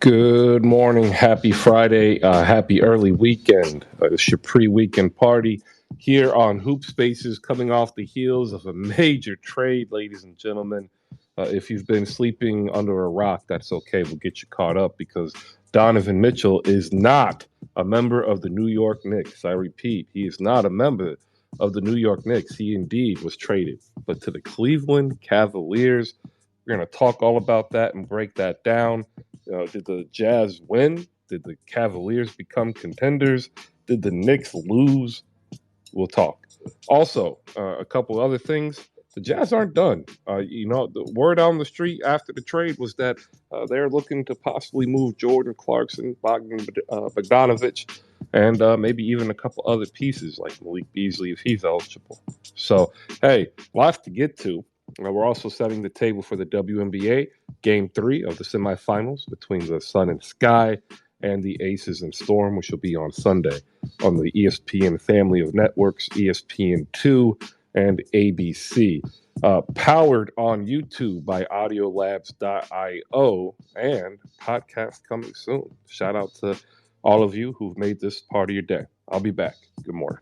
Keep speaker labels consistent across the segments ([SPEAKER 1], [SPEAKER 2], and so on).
[SPEAKER 1] Good morning, happy Friday, happy early weekend. It's your pre-weekend party here on Hoop Spaces, coming off the heels of a major trade, ladies and gentlemen. If you've been sleeping under a rock, that's okay. We'll get you caught up because Donovan Mitchell is not a member of the New York Knicks. I repeat, he is not a member of the New York Knicks. He indeed was traded, but to the Cleveland Cavaliers. We're going to talk all about that and break that down. Did the Jazz win? Did the Cavaliers become contenders? Did the Knicks lose? We'll talk. Also, a couple other things. The Jazz aren't done. The word on the street after the trade was that they're looking to possibly move Jordan Clarkson, Bogdanovich, and maybe even a couple other pieces like Malik Beasley if he's eligible. So, hey, lots to get to. We're also setting the table for the WNBA Game 3 of the semifinals between the Sun and Sky and the Aces and Storm, which will be on Sunday on the ESPN family of networks, ESPN2 and ABC. Powered on YouTube by audiolabs.io and podcast coming soon. Shout out to all of you who've made this part of your day. I'll be back. Good morning.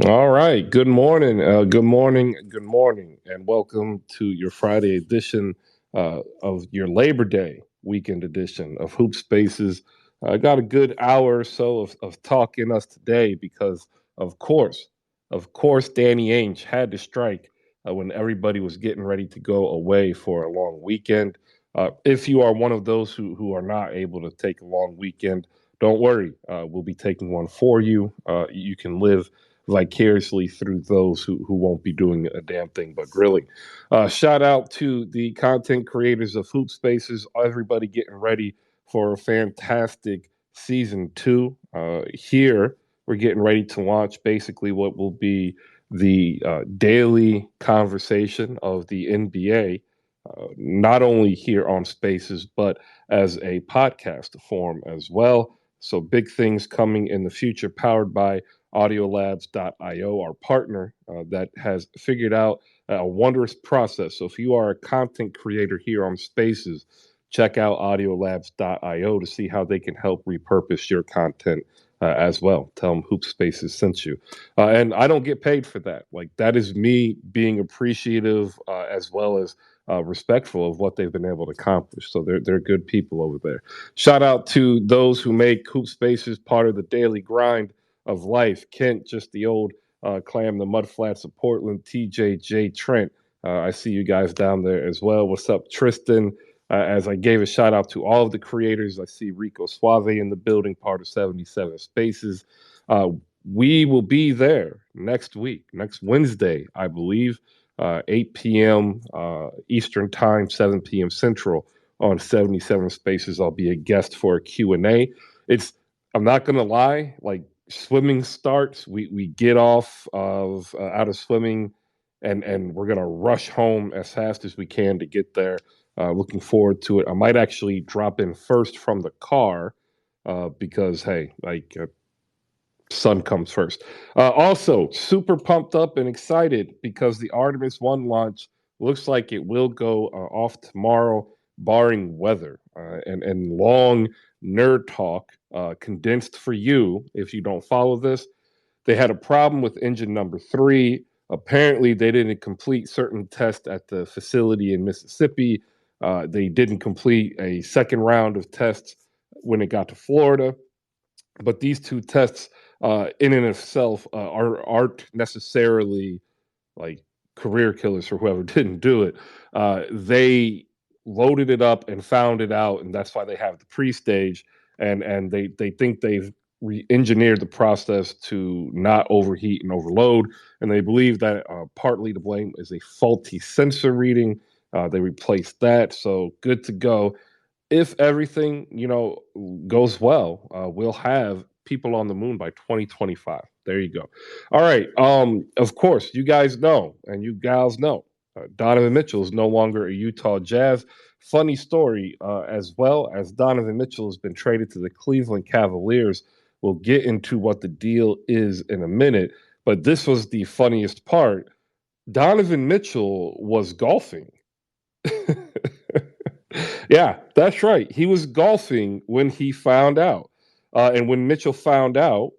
[SPEAKER 1] All right. Good morning. Good morning. Good morning. And welcome to your Friday edition of your Labor Day weekend edition of Hoop Spaces. I got a good hour or so of talk in us today because, of course, Danny Ainge had to strike when everybody was getting ready to go away for a long weekend. If you are one of those who are not able to take a long weekend, don't worry. We'll be taking one for you. You can live vicariously through those who won't be doing a damn thing but grilling. Shout out to the content creators of Hoop Spaces, everybody getting ready for a fantastic season 2. Here, we're getting ready to launch basically what will be the daily conversation of the NBA, not only here on Spaces, but as a podcast form as well. So, big things coming in the future, powered by audiolabs.io, our partner that has figured out a wondrous process. So if you are a content creator here on Spaces, check out audiolabs.io to see how they can help repurpose your content as well. Tell them Hoop Spaces sent you. And I don't get paid for that. Like, that is me being appreciative as well as respectful of what they've been able to accomplish. So they're good people over there. Shout out to those who make Hoop Spaces part of the daily grind of life. Kent, just the old clam, the mud flats of Portland, TJ, J, Trent. I see you guys down there as well. What's up, Tristan? As I gave a shout out to all of the creators, I see Rico Suave in the building, part of 77 Spaces. We will be there next week, next Wednesday, I believe, 8 p.m. Eastern Time, 7 p.m. Central on 77 Spaces. I'll be a guest for a Q&A. I'm not going to lie, like, swimming starts, we get off of out of swimming, and we're gonna rush home as fast as we can to get there. Looking forward to it. I might actually drop in first from the car because hey, sun comes first. Also, super pumped up and excited because the Artemis 1 launch looks like it will go off tomorrow, barring weather. And long nerd talk condensed for you if you don't follow this. They had a problem with engine number 3. Apparently, they didn't complete certain tests at the facility in Mississippi. They didn't complete a second round of tests when it got to Florida. But these two tests, in and of itself, aren't necessarily like career killers for whoever didn't do it. They loaded it up and found it out, and that's why they have the pre-stage. And they think they've re-engineered the process to not overheat and overload, and they believe that partly to blame is a faulty sensor reading. They replaced that, so good to go. If everything goes well, we'll have people on the moon by 2025. There you go. All right. Of course, you guys know, and you gals know, Donovan Mitchell is no longer a Utah Jazz. Funny story, as well as Donovan Mitchell has been traded to the Cleveland Cavaliers. We'll get into what the deal is in a minute, but this was the funniest part. Donovan Mitchell was golfing. Yeah, that's right. He was golfing when he found out. And when Mitchell found out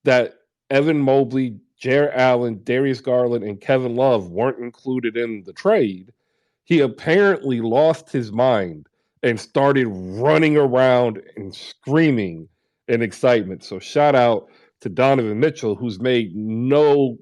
[SPEAKER 1] that Evan Mobley, Jared Allen, Darius Garland, and Kevin Love weren't included in the trade, he apparently lost his mind and started running around and screaming in excitement. So shout out to Donovan Mitchell, who's made no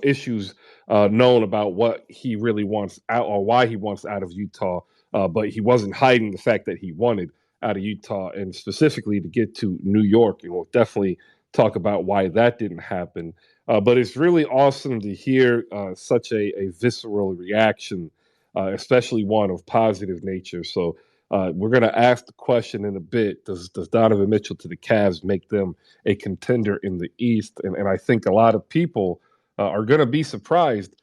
[SPEAKER 1] issues known about what he really wants out or why he wants out of Utah. But he wasn't hiding the fact that he wanted out of Utah and specifically to get to New York. And we'll definitely talk about why that didn't happen. But it's really awesome to hear such a visceral reaction, especially one of positive nature. So we're going to ask the question in a bit. Does Donovan Mitchell to the Cavs make them a contender in the East? And I think a lot of people are going to be surprised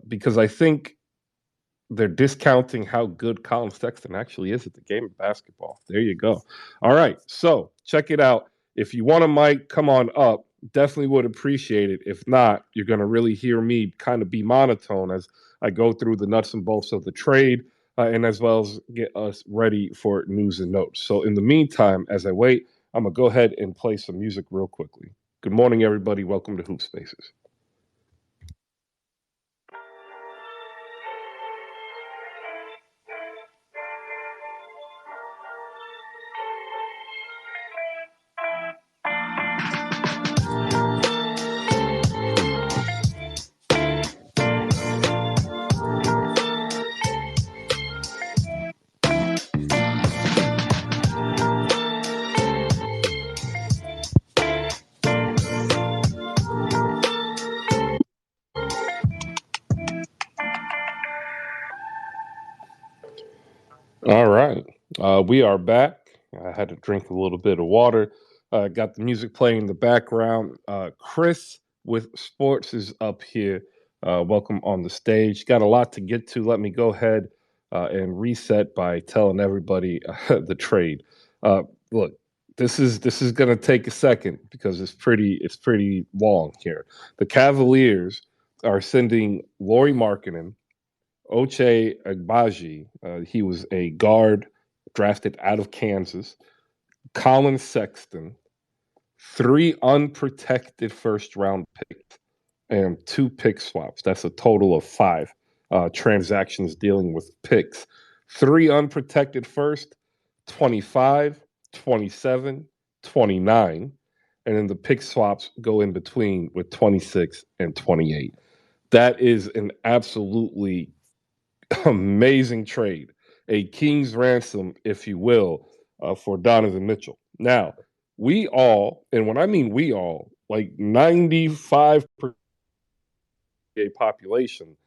[SPEAKER 1] because I think they're discounting how good Colin Sexton actually is at the game of basketball. There you go. All right, so check it out. If you want a mic, come on up. Definitely would appreciate it. If not, you're going to really hear me kind of be monotone as I go through the nuts and bolts of the trade and as well as get us ready for news and notes. So in the meantime, as I wait, I'm going to go ahead and play some music real quickly. Good morning, everybody. Welcome to Hoop Spaces. All right. We are back. I had to drink a little bit of water. Got the music playing in the background. Chris with sports is up here. Welcome on the stage. Got a lot to get to. Let me go ahead and reset by telling everybody the trade. Look, this is going to take a second because it's pretty long here. The Cavaliers are sending Lauri Markkinen, Oche Agbaji, he was a guard drafted out of Kansas. Colin Sexton, three unprotected first round picks, and two pick swaps. That's a total of five transactions dealing with picks. Three unprotected first, 25, 27, 29. And then the pick swaps go in between with 26 and 28. That is an absolutely amazing trade, a king's ransom, if you will, for Donovan Mitchell. Now, we all, and when I mean we all, like 95% population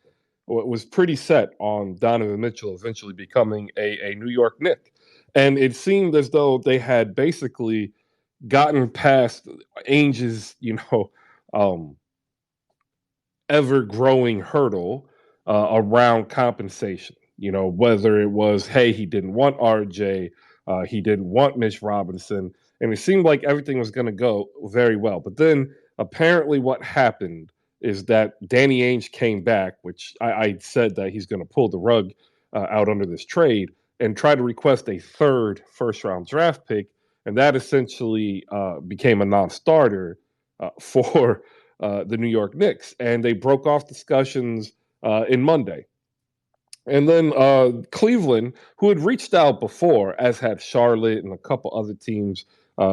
[SPEAKER 1] was pretty set on Donovan Mitchell eventually becoming a New York Knick. And it seemed as though they had basically gotten past Ainge's, um, ever growing hurdle around compensation. Whether it was, hey, he didn't want RJ, he didn't want Mitch Robinson, and it seemed like everything was going to go very well. But then apparently, what happened is that Danny Ainge came back, which I said that he's going to pull the rug out under this trade and try to request a third first round draft pick. And that essentially became a non starter for the New York Knicks, and they broke off discussions in Monday. And then Cleveland, who had reached out before, as had Charlotte and a couple other teams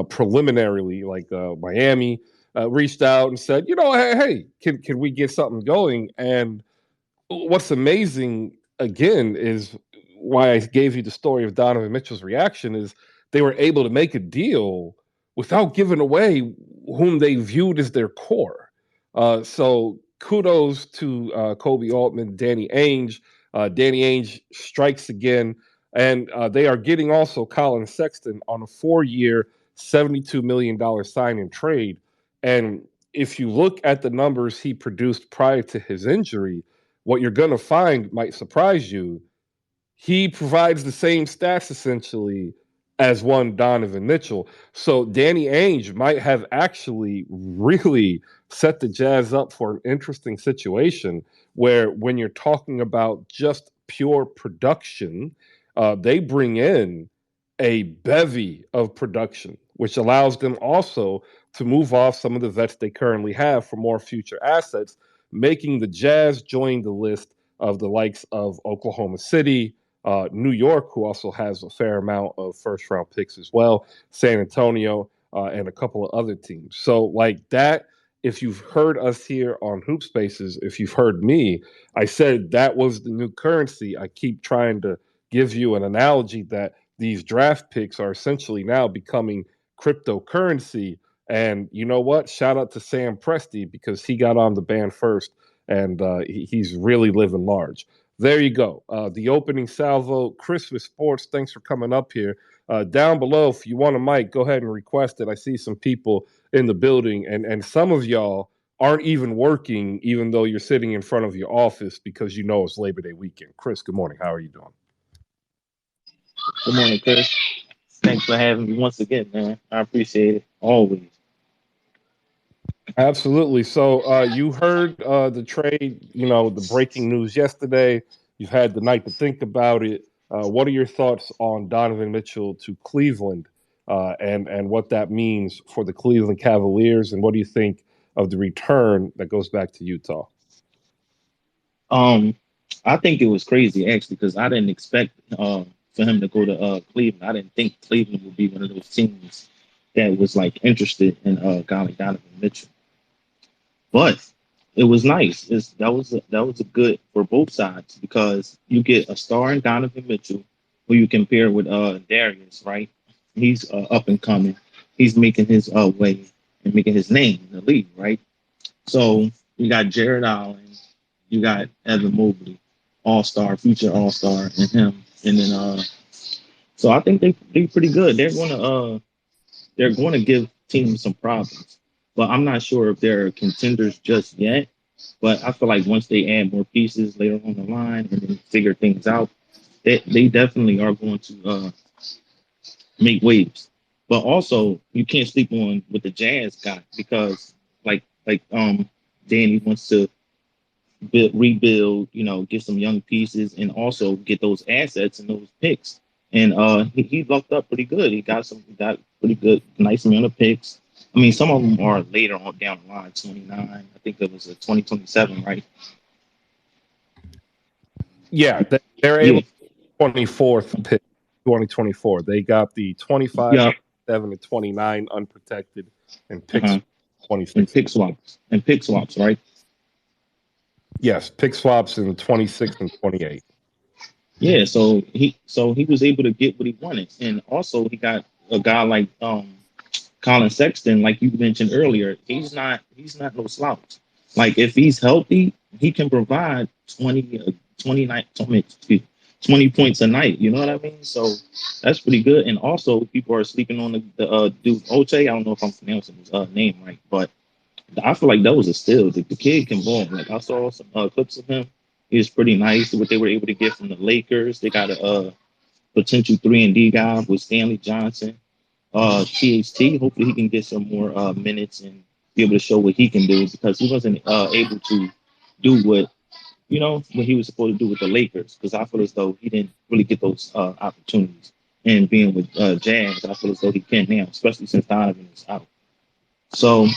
[SPEAKER 1] preliminarily, like Miami, reached out and said, hey, can we get something going? And what's amazing, again, is why I gave you the story of Donovan Mitchell's reaction is they were able to make a deal without giving away whom they viewed as their core. So kudos to Kobe Altman, Danny Ainge. Danny Ainge strikes again, and they are getting also Colin Sexton on a 4-year, $72 million sign and trade. And if you look at the numbers he produced prior to his injury, what you're going to find might surprise you. He provides the same stats essentially as one Donovan Mitchell. So Danny Ainge might have actually really set the Jazz up for an interesting situation where when you're talking about just pure production, they bring in a bevy of production, which allows them also to move off some of the vets they currently have for more future assets, making the Jazz join the list of the likes of Oklahoma City, New York, who also has a fair amount of first round picks as well, San Antonio, and a couple of other teams. So, like that, if you've heard us here on Hoop Spaces, if you've heard me, I said that was the new currency. I keep trying to give you an analogy that these draft picks are essentially now becoming cryptocurrency. And you know what? Shout out to Sam Presti because he got on the band first and he's really living large. There you go. The opening salvo, Christmas Sports. Thanks for coming up here. Down below, if you want a mic, go ahead and request it. I see some people in the building, and some of y'all aren't even working, even though you're sitting in front of your office because you know it's Labor Day weekend. Chris, good morning. How are you doing?
[SPEAKER 2] Good morning, Chris. Thanks for having me once again, man. I appreciate it always.
[SPEAKER 1] Absolutely. So you heard the trade, you know, the breaking news yesterday. You've had the night to think about it. What are your thoughts on Donovan Mitchell to Cleveland and what that means for the Cleveland Cavaliers? And what do you think of the return that goes back to Utah?
[SPEAKER 2] Um, I think it was crazy actually because I didn't expect for him to go to Cleveland. I didn't think Cleveland would be one of those teams that was like interested in a guy like Donovan Mitchell. But it was nice. That was a good for both sides because you get a star in Donovan Mitchell, who you compare with Darius, right? He's up and coming. He's making his way and making his name in the league, right? So you got Jared Allen, you got Evan Mobley, All Star, future All Star, and him, and then so I think they pretty good. They're going to give teams some problems, but I'm not sure if they're contenders just yet. But I feel like once they add more pieces later on the line and then figure things out, they definitely are going to make waves. But also, you can't sleep on what the Jazz got because, like Danny wants to rebuild, get some young pieces and also get those assets and those picks. And he lucked up pretty good. He got pretty good, nice amount of picks. I mean, some of them are later on down the line, 29. I think it was a 2027, right?
[SPEAKER 1] Yeah, they're able
[SPEAKER 2] Yeah.
[SPEAKER 1] to 24th pick 2024. They got the 25,
[SPEAKER 2] Yeah.
[SPEAKER 1] 7, and 29 unprotected and picks
[SPEAKER 2] Uh-huh. And
[SPEAKER 1] 26.
[SPEAKER 2] pick swaps. And pick swaps, right?
[SPEAKER 1] Yes, pick swaps in 26 and 28.
[SPEAKER 2] Yeah, so he was able to get what he wanted. And also he got a guy like Colin Sexton, like you mentioned earlier, he's not no slouch. Like if he's healthy, he can provide 29, 20 points a night. You know what I mean? So that's pretty good. And also people are sleeping on the dude Oche. I don't know if I'm pronouncing his name right, but I feel like that was a steal. The kid can ball. Like I saw some clips of him. He was pretty nice. What they were able to get from the Lakers. They got a potential 3-and-D guy with Stanley Johnson. THT. Hopefully he can get some more minutes and be able to show what he can do because he wasn't able to do what he was supposed to do with the Lakers. Because I feel as though he didn't really get those opportunities. And being with Jazz, I feel as though he can now, especially since Donovan is out. So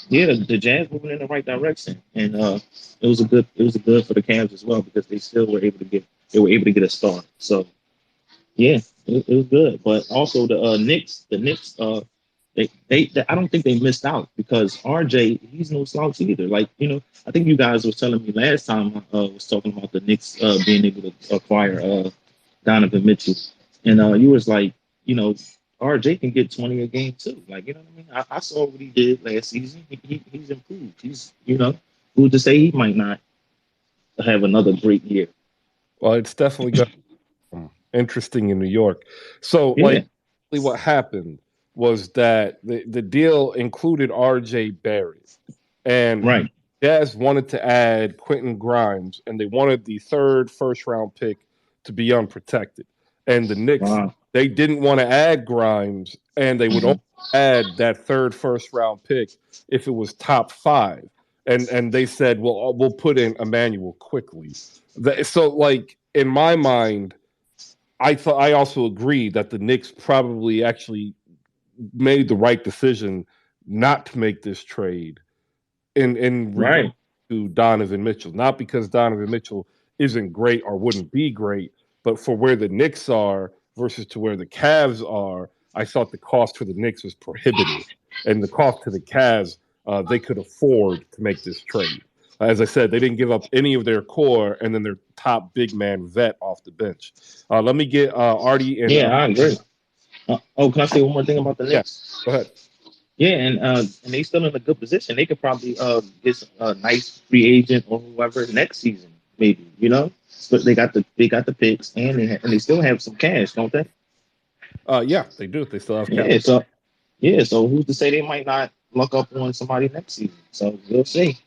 [SPEAKER 2] yeah, the Jazz moving in the right direction, and it was a good for the Cavs as well because they were able to get a start. So yeah, it was good. But also the Knicks, I don't think they missed out because RJ he's no slouch either. Like I think you guys was telling me last time I was talking about the Knicks being able to acquire Donovan Mitchell, and you was like you know RJ can get 20 a game too. Like, you know what I mean? I saw what he did last season. He's improved. He's, who to say he might not have another great year.
[SPEAKER 1] Well, it's definitely got interesting in New York. So, like,
[SPEAKER 2] Yeah,
[SPEAKER 1] what happened was that the deal included RJ Barrett, and
[SPEAKER 2] right.
[SPEAKER 1] Jazz wanted to add Quentin Grimes, and they wanted the third first round pick to be unprotected. And the Knicks,
[SPEAKER 2] Wow.
[SPEAKER 1] they didn't want to add Grimes, and they would only
[SPEAKER 2] Hmm.
[SPEAKER 1] add that third first round pick if it was top five. And they said, well, we'll put in Emmanuel quickly. So, like, in my mind, I also agree that the Knicks probably actually made the right decision not to make this trade in regard
[SPEAKER 2] Right,
[SPEAKER 1] to Donovan Mitchell. Not because Donovan Mitchell isn't great or wouldn't be great, but for where the Knicks are versus to where the Cavs are, I thought the cost for the Knicks was prohibitive, and the cost to the Cavs they could afford to make this trade. As I said, they didn't give up any of their core, and then their top big man vet off the bench. Let me get Artie and
[SPEAKER 2] yeah, I agree. Can I say one more thing about the
[SPEAKER 1] yeah,
[SPEAKER 2] Knicks?
[SPEAKER 1] go ahead.
[SPEAKER 2] Yeah, and they still in a good position. They could probably get a nice free agent or whoever next season, maybe. But they got the picks and they still have some cash, don't they?
[SPEAKER 1] Yeah, they do. They still have cap.
[SPEAKER 2] Yeah, so who's to say they might not luck up on somebody next season? So we'll see.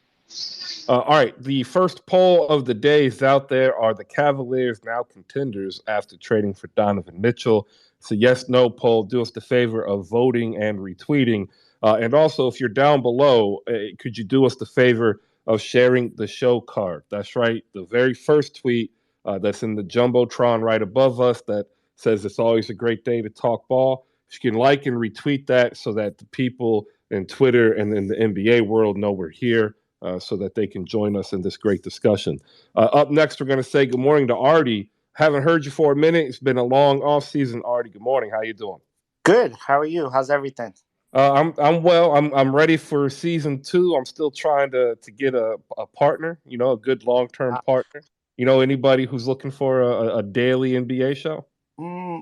[SPEAKER 1] All right, the first poll of the day is out there. Are the Cavaliers now contenders after trading for Donovan Mitchell? It's a yes no poll. Do us the favor of voting and retweeting. And also, if you're down below, could you do us the favor of sharing the show card? That's right, the very first tweet that's in the Jumbotron right above us that says it's always a great day to talk ball. If you can like and retweet that so that the people in Twitter and in the NBA world know we're here so that they can join us in this great discussion. Up next, we're going to say good morning to Artie. Haven't heard you for a minute. It's been a long off season, Artie. Good morning. How you doing?
[SPEAKER 3] Good. How are you? How's everything?
[SPEAKER 1] I'm well. I'm ready for season two. I'm still trying to get a partner. A good long term
[SPEAKER 3] Uh,
[SPEAKER 1] partner. Anybody who's looking for a daily NBA show?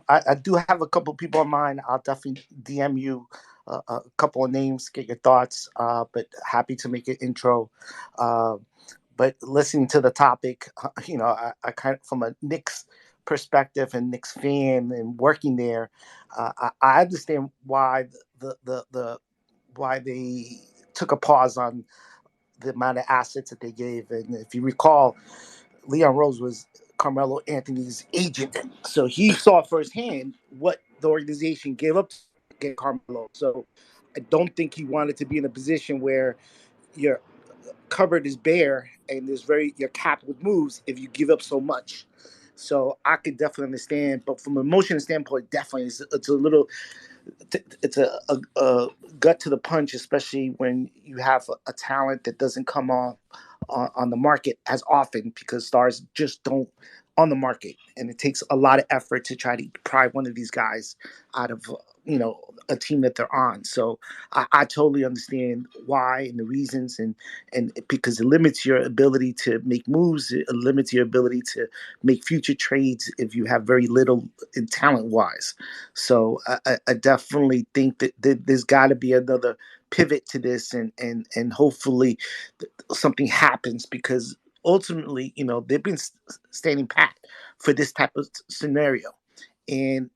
[SPEAKER 3] I do have a couple people in mind. I'll definitely DM you a couple of names, get your thoughts. But happy to make an intro. Uh, but listening to the topic, I kind of from a Knicks perspective and Knicks fan and working there, I understand why the why they took a pause on the amount of assets that they gave. And if you recall, Leon Rose was Carmelo Anthony's agent, so he saw firsthand what the organization gave up to get Carmelo. So I don't think he wanted to be in a position where your cupboard is bare and you're capped with moves if you give up so much. So I could definitely understand, but from an emotional standpoint, definitely it's a little it's a gut to the punch, especially when you have a talent that doesn't come on the market as often because stars just don't on the market, and it takes a lot of effort to try to pry one of these guys out of a team that they're on. So I totally understand why and the reasons, and because it limits your ability to make moves, it limits your ability to make future trades if you have very little in talent wise. So I definitely think that there's got to be another pivot to this, and hopefully something happens because ultimately, they've been standing pat for this type of scenario, and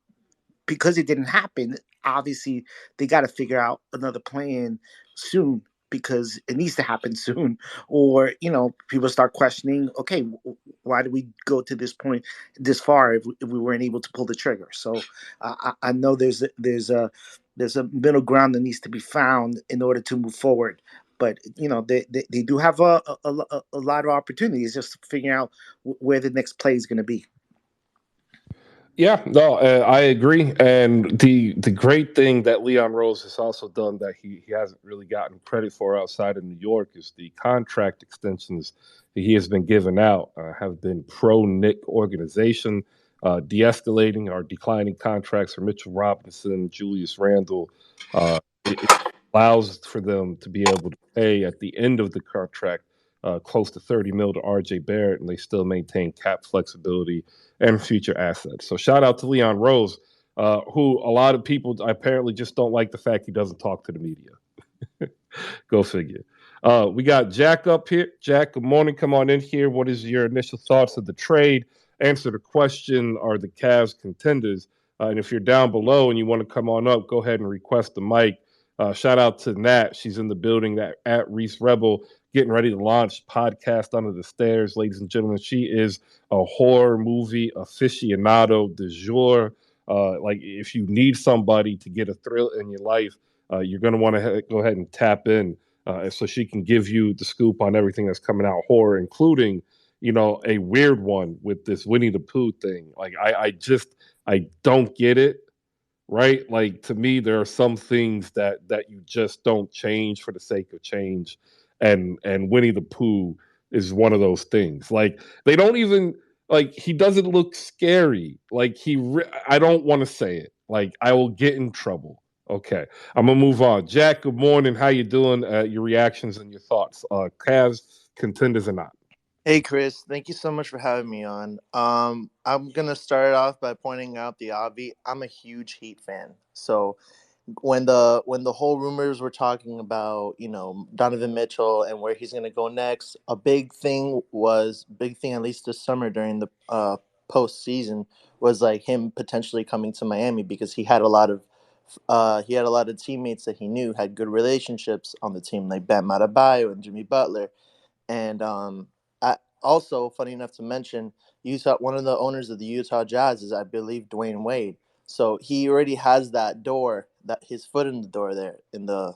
[SPEAKER 3] because it didn't happen, obviously they got to figure out another plan soon because it needs to happen soon, or people start questioning, okay, why did we go to this point this far if we weren't able to pull the trigger? So I know there's a middle ground that needs to be found in order to move forward. But they do have a lot of opportunities, just figuring out where the next play is going to be.
[SPEAKER 1] Yeah, no, I agree. And the great thing that Leon Rose has also done that he hasn't really gotten credit for outside of New York is the contract extensions that he has been giving out have been pro Nick organization, de-escalating or declining contracts for Mitchell Robinson, Julius Randle. It allows for them to be able to pay at the end of the contract close to 30 mil to RJ Barrett, and they still maintain cap flexibility and future assets. So shout out to Leon Rose. who a lot of people apparently just don't like the fact he doesn't talk to the media. Go figure. We got Jack up here. Jack, good morning. Come on in here. What is your initial thoughts of the trade? Answer the question: are the Cavs contenders? And if you're down below and you want to come on up, go ahead and request the mic. Shout out to Nat. She's in the building at Reese Rebel, getting ready to launch podcast Under the Stairs. Ladies and gentlemen, she is a horror movie aficionado du jour. Like, if you need somebody to get a thrill in your life, you're going to want to go ahead and tap in so she can give you the scoop on everything that's coming out horror, including, a weird one with this Winnie the Pooh thing. Like, I don't get it. Right? Like, to me, there are some things that you just don't change for the sake of change, and Winnie the Pooh is one of those things. Like, they don't even, like, he doesn't look scary. Like, I don't want to say it. Like, I will get in trouble. Okay, I'm gonna move on. Jack, good morning. How you doing? Your reactions and your thoughts. Cavs contenders or not?
[SPEAKER 4] Hey Chris, thank you so much for having me on. I'm gonna start off by pointing out the obvious. I'm a huge Heat fan, so when the whole rumors were talking about Donovan Mitchell and where he's gonna go next, a big thing at least this summer during the postseason was like him potentially coming to Miami because he had a lot of teammates that he knew had good relationships on the team like Bam Adebayo and Jimmy Butler. And also, funny enough to mention, one of the owners of the Utah Jazz is, I believe, Dwayne Wade. So he already has that door, that his foot in the door there in the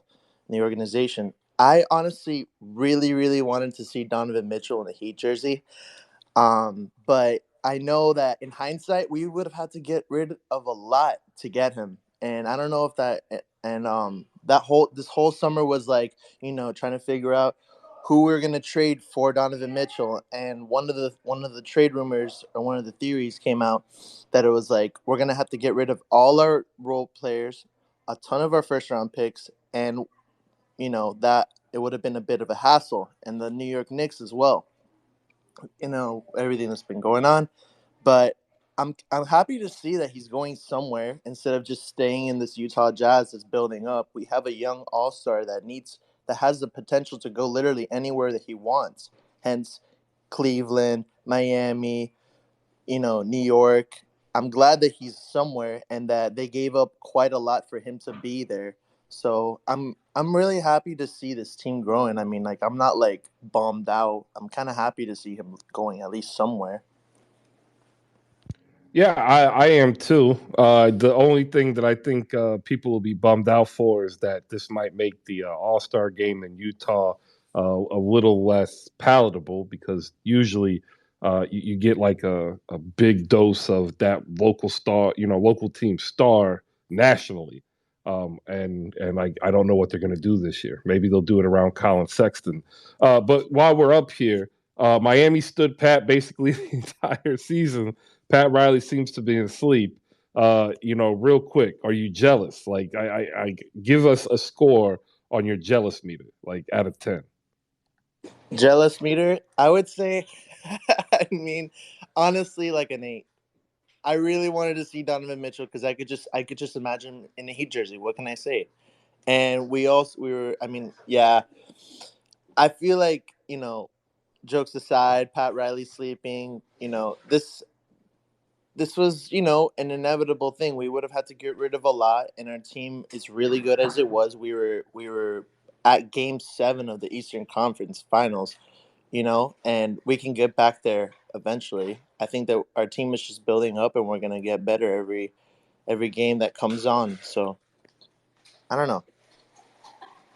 [SPEAKER 4] organization. I honestly really, really wanted to see Donovan Mitchell in a Heat jersey. But I know that in hindsight, we would have had to get rid of a lot to get him. And I don't know if this whole summer was like, trying to figure out who we are gonna trade for Donovan Mitchell. And one of the trade rumors or one of the theories came out that it was like we're gonna have to get rid of all our role players, a ton of our first round picks, and that it would have been a bit of a hassle. And the New York Knicks as well, everything that's been going on. But I'm happy to see that he's going somewhere instead of just staying in this Utah Jazz that's building up. We have a young all-star that has the potential to go literally anywhere that he wants. Hence Cleveland, Miami, New York. I'm glad that he's somewhere and that they gave up quite a lot for him to be there. So I'm really happy to see this team growing. I mean, like, I'm not like bummed out. I'm kind of happy to see him going at least somewhere.
[SPEAKER 1] Yeah, I am too. The only thing that I think people will be bummed out for is that this might make the All Star game in Utah a little less palatable because usually you get like a big dose of that local star, local team star nationally. And I don't know what they're going to do this year. Maybe they'll do it around Colin Sexton. But while we're up here, Miami stood pat basically the entire season. Pat Riley seems to be asleep. Real quick, are you jealous? Like, I give us a score on your jealous meter, like out of 10.
[SPEAKER 4] Jealous meter, I would say. I mean, honestly, like an 8. I really wanted to see Donovan Mitchell because I could just imagine in a Heat jersey. What can I say? And we were. I mean, yeah. I feel like jokes aside, Pat Riley sleeping. This was an inevitable thing. We would have had to get rid of a lot, and our team is really good as it was. We were at Game 7 of the Eastern Conference Finals, and we can get back there eventually. I think that our team is just building up, and we're gonna get better every game that comes on. So I don't know.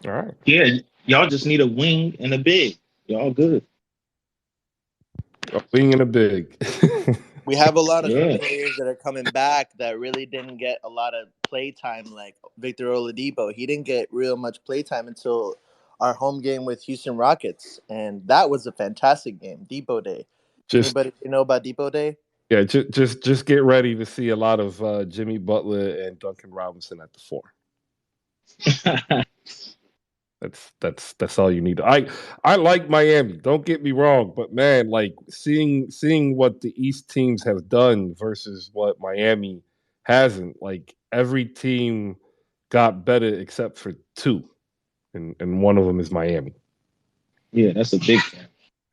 [SPEAKER 1] All right.
[SPEAKER 2] Yeah, y'all just need a wing and a big. Y'all good.
[SPEAKER 1] A wing and a big.
[SPEAKER 4] We have a lot of
[SPEAKER 2] Yeah.
[SPEAKER 4] players that are coming back that really didn't get a lot of play time, like Victor Oladipo. He didn't get real much play time until our home game with Houston Rockets, and that was a fantastic game, Depot Day.
[SPEAKER 1] just
[SPEAKER 4] Anybody know about Depot Day?
[SPEAKER 1] yeah, just get ready to see a lot of Jimmy Butler and Duncan Robinson at the 4. That's all you need. I like Miami. Don't get me wrong, but man, like seeing what the East teams have done versus what Miami hasn't. Like every team got better except for two, and one of them is Miami.
[SPEAKER 2] Yeah, that's a big thing.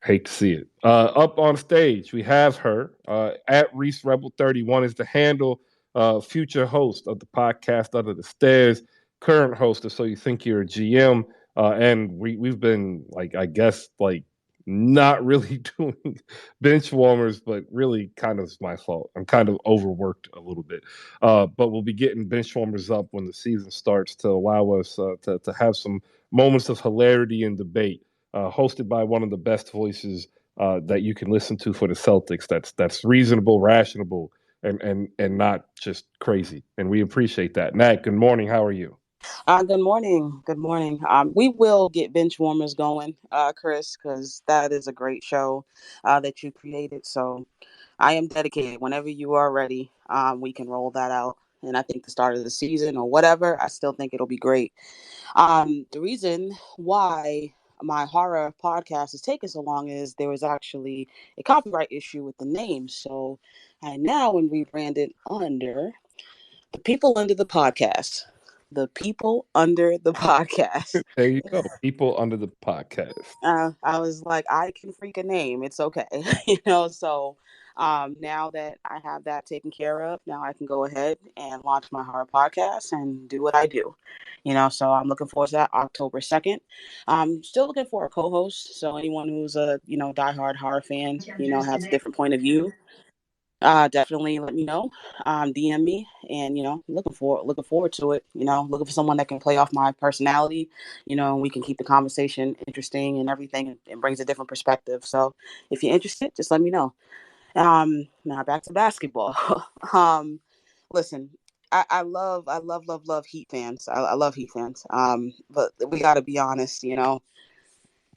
[SPEAKER 1] Hate to see it. Up on stage, we have her. At Reese Rebel 31 is the handle. Future host of the podcast Under the Stairs, current host of So You Think You're a GM. And we've been like, I guess, like not really doing bench warmers, but really kind of my fault. I'm kind of overworked a little bit. But we'll be getting bench warmers up when the season starts to allow us to have some moments of hilarity and debate. Hosted by one of the best voices that you can listen to for the Celtics. That's reasonable, rational, and not just crazy. And we appreciate that. Nat, good morning. How are you?
[SPEAKER 5] Good morning. Good morning. We will get bench warmers going, Chris, because that is a great show that you created. So I am dedicated. Whenever you are ready, we can roll that out. And I think the start of the season or whatever, I still think it'll be great. The reason why my horror podcast is taking so long is there was actually a copyright issue with the name. So I now am rebranded under the people under the podcast. The people under the podcast.
[SPEAKER 1] There you go. People under the podcast.
[SPEAKER 5] I was like, I can freak a name. It's okay. So now that I have that taken care of, now I can go ahead and launch my horror podcast and do what I do. So I'm looking forward to that October 2nd. I'm still looking for a co-host. So anyone who's a, diehard horror fan, has a different point of view, definitely let me know. DM me, and looking forward to it. Looking for someone that can play off my personality. And we can keep the conversation interesting and everything, and brings a different perspective. So if you're interested, just let me know. Now back to basketball. Listen, I love Heat fans. I love Heat fans. But we got to be honest.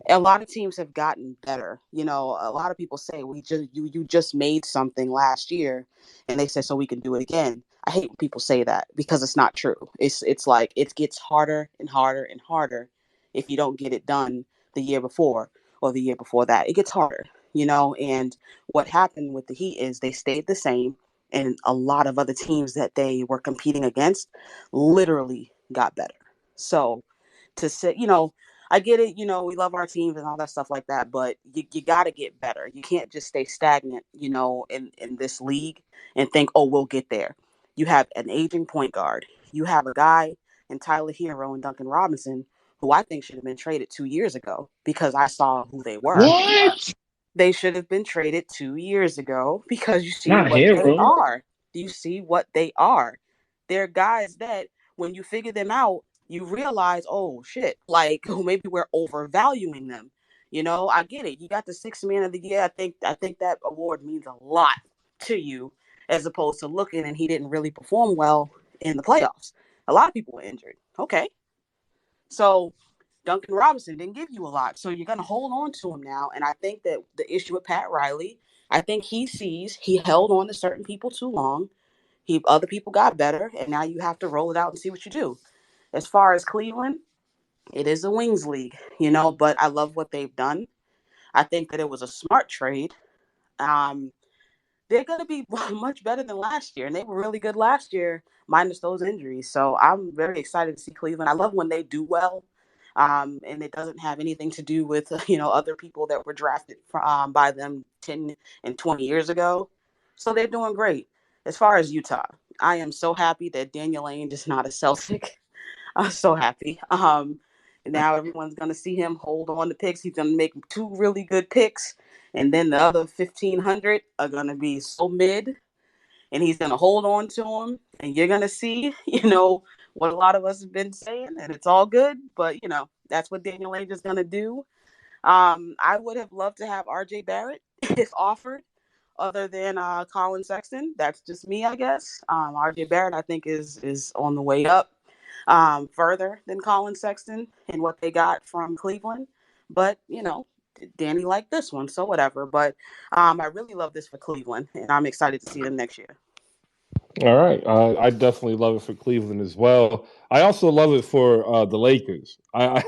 [SPEAKER 5] A lot of teams have gotten better. A lot of people say you just made something last year, and they say so we can do it again. I hate when people say that because it's not true. It's like it gets harder and harder and harder if you don't get it done the year before or the year before that. It gets harder, and what happened with the Heat is they stayed the same, and a lot of other teams that they were competing against literally got better. So to say, I get it, we love our teams and all that stuff like that, but you got to get better. You can't just stay stagnant, in this league and think, oh, we'll get there. You have an aging point guard. You have a guy in Tyler Hero and Duncan Robinson who I think should have been traded 2 years ago because I saw who they were.
[SPEAKER 2] What?
[SPEAKER 5] They should have been traded 2 years ago because you see
[SPEAKER 2] Not
[SPEAKER 5] what they
[SPEAKER 2] Hero.
[SPEAKER 5] are. You see what they are. They're guys that when you figure them out, you realize, oh shit, like maybe we're overvaluing them. I get it. You got the sixth man of the year. I think that award means a lot to you as opposed to looking and he didn't really perform well in the playoffs. A lot of people were injured. Okay. So Duncan Robinson didn't give you a lot. So you're going to hold on to him now. And I think that the issue with Pat Riley, I think he sees he held on to certain people too long. Other people got better, and now you have to roll it out and see what you do. As far as Cleveland, it is a wings league, but I love what they've done. I think that it was a smart trade. They're going to be much better than last year, and they were really good last year, minus those injuries. So I'm very excited to see Cleveland. I love when they do well, and it doesn't have anything to do with other people that were drafted by them 10 and 20 years ago. So they're doing great. As far as Utah, I am so happy that Daniel Ainge is not a Celtic. I'm so happy. Now everyone's going to see him hold on to picks. He's going to make 2 really good picks. And then the other 1,500 are going to be so mid. And he's going to hold on to them. And you're going to see, what a lot of us have been saying. And it's all good. But, that's what Daniel Ainge is going to do. I would have loved to have R.J. Barrett if offered, other than Colin Sexton. That's just me, I guess. R.J. Barrett, I think, is on the way up further than Colin Sexton and what they got from Cleveland. But, Danny liked this one, so whatever. But I really love this for Cleveland, and I'm excited to see them next year.
[SPEAKER 1] All right. I definitely love it for Cleveland as well. I also love it for the Lakers. I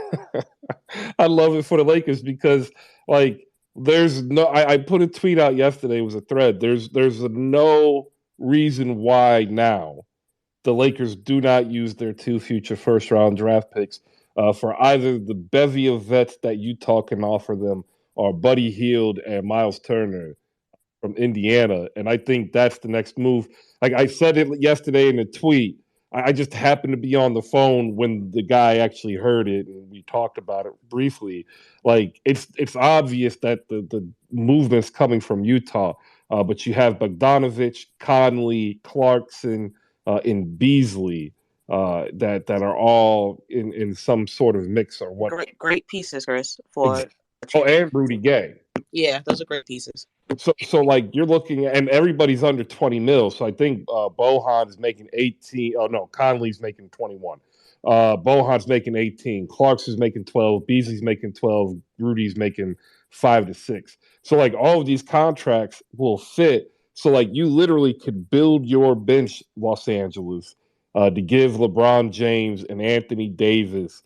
[SPEAKER 1] love it for the Lakers because, like, there's no. I put a tweet out yesterday. It was a thread. There's no reason why now the Lakers do not use their 2 future first round draft picks for either the bevy of vets that Utah can offer them or Buddy Hield and Miles Turner from Indiana. And I think that's the next move. Like I said it yesterday in a tweet. I just happened to be on the phone when the guy actually heard it and we talked about it briefly. Like it's obvious that the movement's coming from Utah. But you have Bogdanovich, Conley, Clarkson, and Beasley that are all in some sort of mix or what.
[SPEAKER 5] Great pieces, Chris. For
[SPEAKER 1] oh, and Rudy Gay.
[SPEAKER 5] Yeah, those are great pieces.
[SPEAKER 1] So like you're looking at, and everybody's under 20 mil. So I think Bohan is making 18. Oh no, Conley's making 21. Bohan's making 18. Clarkson's making 12. Beasley's making 12. Rudy's making 5 to 6. So like all of these contracts will fit. So like you literally could build your bench, Los Angeles, to give LeBron James and Anthony Davis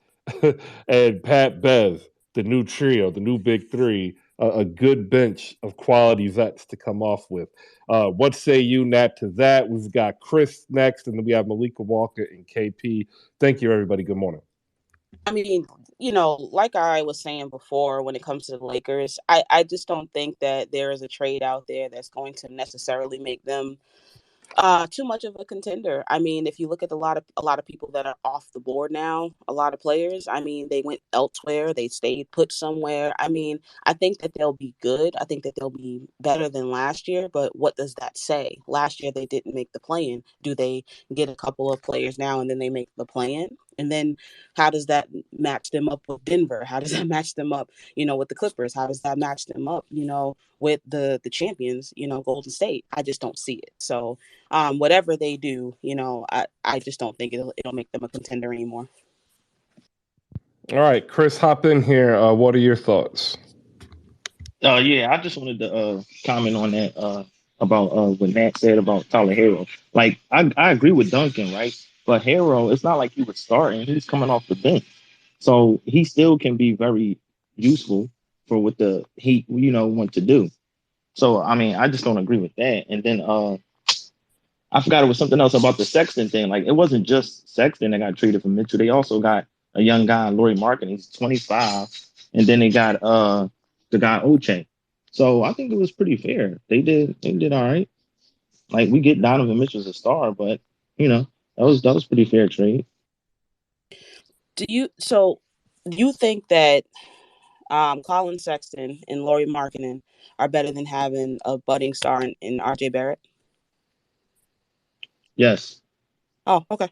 [SPEAKER 1] and Pat Bev, the new trio, the new big three, a good bench of quality vets to come off with. What say you, Nat, to that? We've got Chris next, and then we have Malika Walker and KP. Thank you, everybody. Good morning.
[SPEAKER 5] I mean, like I was saying before, when it comes to the Lakers, I just don't think that there is a trade out there that's going to necessarily make them too much of a contender. I mean, if you look at a lot of people that are off the board now, a lot of players, I mean, they went elsewhere, they stayed put somewhere. I mean, I think that they'll be good. I think that they'll be better than last year, but what does that say? Last year they didn't make the play-in. Do they get a couple of players now and then they make the play-in? And then how does that match them up with Denver? How does that match them up, with the Clippers? How does that match them up, with the champions, Golden State? I just don't see it. So whatever they do, I just don't think it'll make them a contender anymore.
[SPEAKER 1] All right, Chris, hop in here. What are your thoughts?
[SPEAKER 2] Yeah, I just wanted to comment on that about what Nat said about Tyler Hero. Like, I agree with Duncan, right? But Hero, it's not like he was starting; he's coming off the bench, so he still can be very useful for what the Heat, want to do. So, I mean, I just don't agree with that. And then I forgot it was something else about the Sexton thing. Like, it wasn't just Sexton that got traded from Mitchell. They also got a young guy, Laurie Markin. He's 25, and then they got the guy Oche. So I think it was pretty fair. They did all right. Like, we get Donovan Mitchell as a star, but that was pretty fair trade.
[SPEAKER 5] Do you think that Colin Sexton and Laurie Markkinen are better than having a budding star in RJ Barrett?
[SPEAKER 2] Yes.
[SPEAKER 5] Oh, okay.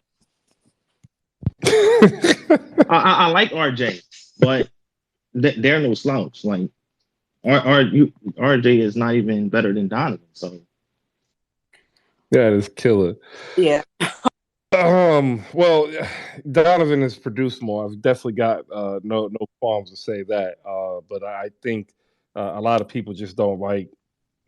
[SPEAKER 2] I like RJ, but they're no slouch. Like, RJ is not even better than Donovan. So
[SPEAKER 1] yeah, it's killer.
[SPEAKER 5] Yeah.
[SPEAKER 1] Well, Donovan has produced more. I've definitely got no qualms to say that. But I think a lot of people just don't like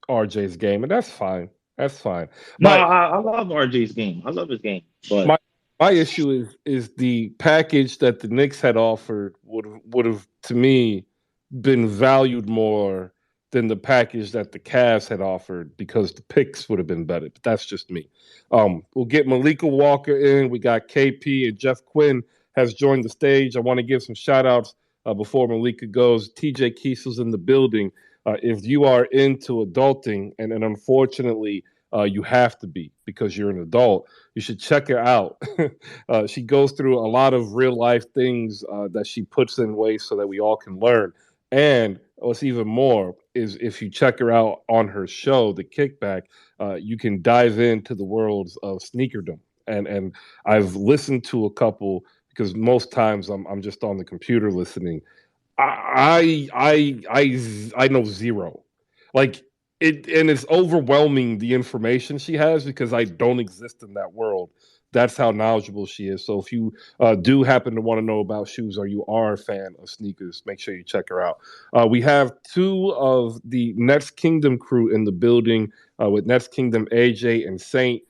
[SPEAKER 1] RJ's game, and that's fine. That's fine.
[SPEAKER 2] No, I love RJ's game. I love his game. But
[SPEAKER 1] my issue is the package that the Knicks had offered would have to me been valued more than the package that the Cavs had offered because the picks would have been better. But that's just me. We'll get Malika Walker in. We got KP and Jeff Quinn has joined the stage. I want to give some shout outs before Malika goes. TJ Kiesel's in the building. If you are into adulting, and unfortunately you have to be because you're an adult, you should check her out. She goes through a lot of real life things that she puts in ways so that we all can learn. And what's even more is if you check her out on her show, The Kickback, you can dive into the worlds of sneakerdom. And I've listened to a couple because most times I'm just on the computer listening. I know zero. Like and it's overwhelming the information she has because I don't exist in that world. That's how knowledgeable she is. So if you do happen to want to know about shoes or you are a fan of sneakers, make sure you check her out. We have two of the Nets Kingdom crew in the building with Nets Kingdom AJ and Saint.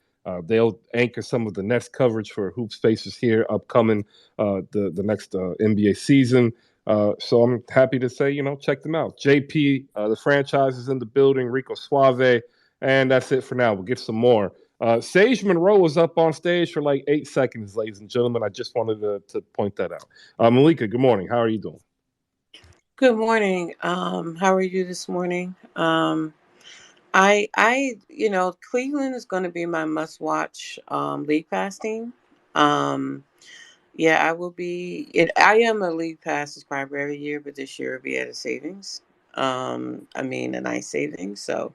[SPEAKER 1] They'll anchor some of the Nets coverage for Hoop Spaces here upcoming the next NBA season. So I'm happy to say, check them out. JP, the franchise is in the building, Rico Suave, and that's it for now. We'll get some more Sage Monroe was up on stage for like 8 seconds, ladies and gentlemen. I just wanted to point that out. Malika, good morning. How are you doing?
[SPEAKER 6] Good morning. How are you this morning? Cleveland is going to be my must-watch league pass team. Yeah, I will be. I am a league pass subscriber every year, but this year will be at a savings. A nice savings. So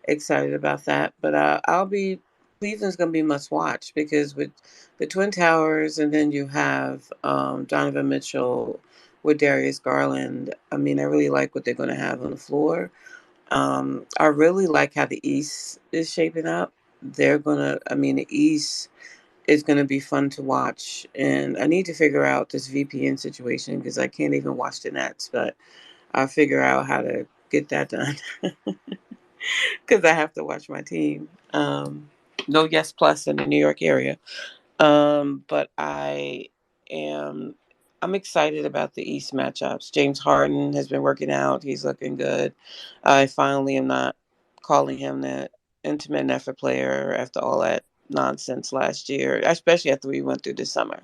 [SPEAKER 6] excited about that. But I'll be. Cleveland's going to be must watch because with the Twin Towers, and then you have Donovan Mitchell with Darius Garland. I mean, I really like what they're going to have on the floor. I really like how the East is shaping up. The East is going to be fun to watch. And I need to figure out this VPN situation because I can't even watch the Nets, but I'll figure out how to get that done because I have to watch my team. No Yes Plus in the New York area. But am I'm excited about the East matchups. James Harden has been working out. He's looking good. I finally am not calling him the intimate effort player after all that nonsense last year, especially after we went through the summer.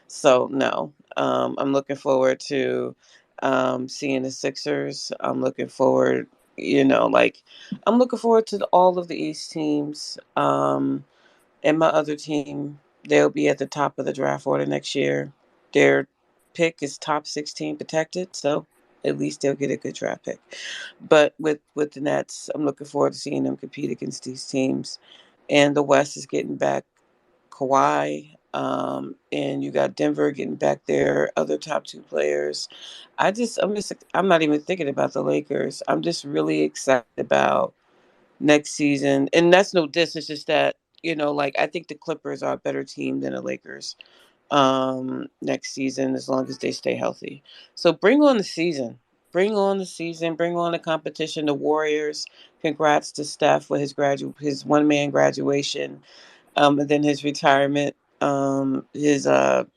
[SPEAKER 6] So no, I'm looking forward to seeing the Sixers. I'm looking forward to all of the East teams. And my other team, they'll be at the top of the draft order next year. Their pick is top 16 protected, so at least they'll get a good draft pick. But with the Nets, I'm looking forward to seeing them compete against these teams. And the West is getting back Kawhi, and you got Denver getting back their other top two players. I'm not even thinking about the Lakers. I'm just really excited about next season. And that's no diss. It's just that, I think the Clippers are a better team than the Lakers next season as long as they stay healthy. So bring on the season. Bring on the season. Bring on the competition. The Warriors. Congrats to Steph with his one man graduation, and then his retirement. His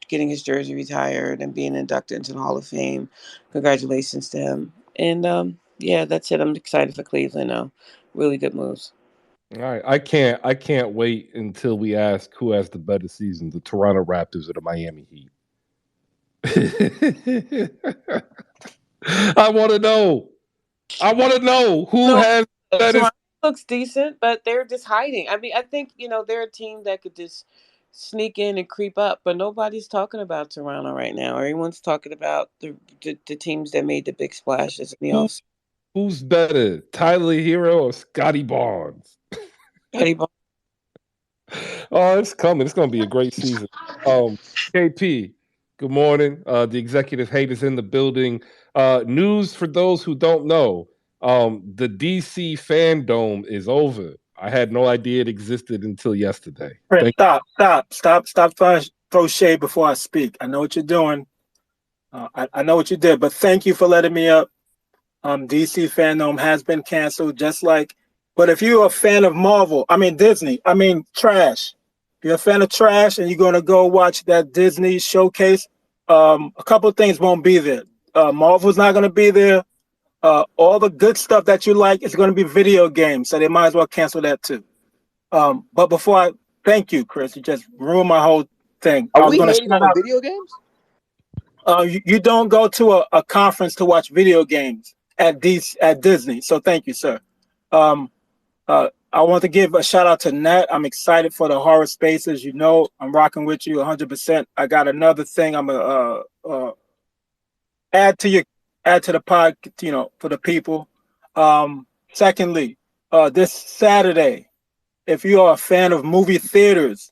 [SPEAKER 6] getting his jersey retired and being inducted into the Hall of Fame. Congratulations to him. And yeah, that's it. I'm excited for Cleveland now. Really good moves.
[SPEAKER 1] All right, I can't wait until we ask who has the better season, the Toronto Raptors or the Miami Heat. I want to know. I want to know who
[SPEAKER 6] No,
[SPEAKER 1] has better.
[SPEAKER 6] Toronto looks decent, but they're just hiding. I mean, I think they're a team that could just sneak in and creep up, but nobody's talking about Toronto right now. Everyone's talking about the teams that made the big splashes in the
[SPEAKER 1] Who,
[SPEAKER 6] offseason.
[SPEAKER 1] who's better, Tyler Hero or Scotty Barnes? Oh, it's coming. It's going to be a great season. KP, good morning. The executive hate is in the building. News for those who don't know. The DC Fandom is over. I had no idea it existed until yesterday.
[SPEAKER 7] Chris, stop trying to throw shade before I speak. I know what you're doing. I know what you did, but thank you for letting me up. DC Fandom has been canceled, but if you're a fan of Disney, trash. If you're a fan of trash and you're going to go watch that Disney showcase, a couple of things won't be there. Marvel's not going to be there. All the good stuff that you like is going to be video games, so they might as well cancel that too. But before thank you, Chris. You just ruined my whole thing.
[SPEAKER 4] Are we hating on video games?
[SPEAKER 7] You don't go to a conference to watch video games at Disney. So thank you, sir. I want to give a shout out to Nat. I'm excited for the horror spaces. I'm rocking with you 100%. I got another thing I'm gonna add to the pod, for the people. Secondly, this Saturday, if you are a fan of movie theaters,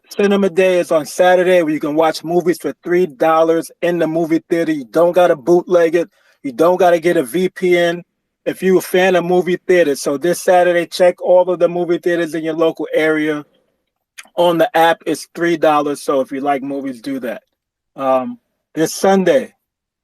[SPEAKER 7] Cinema Day is on Saturday where you can watch movies for $3 in the movie theater. You don't got to bootleg it. You don't got to get a VPN if you're a fan of movie theaters. So this Saturday, check all of the movie theaters in your local area. On the app, it's $3. So if you like movies, do that. This Sunday,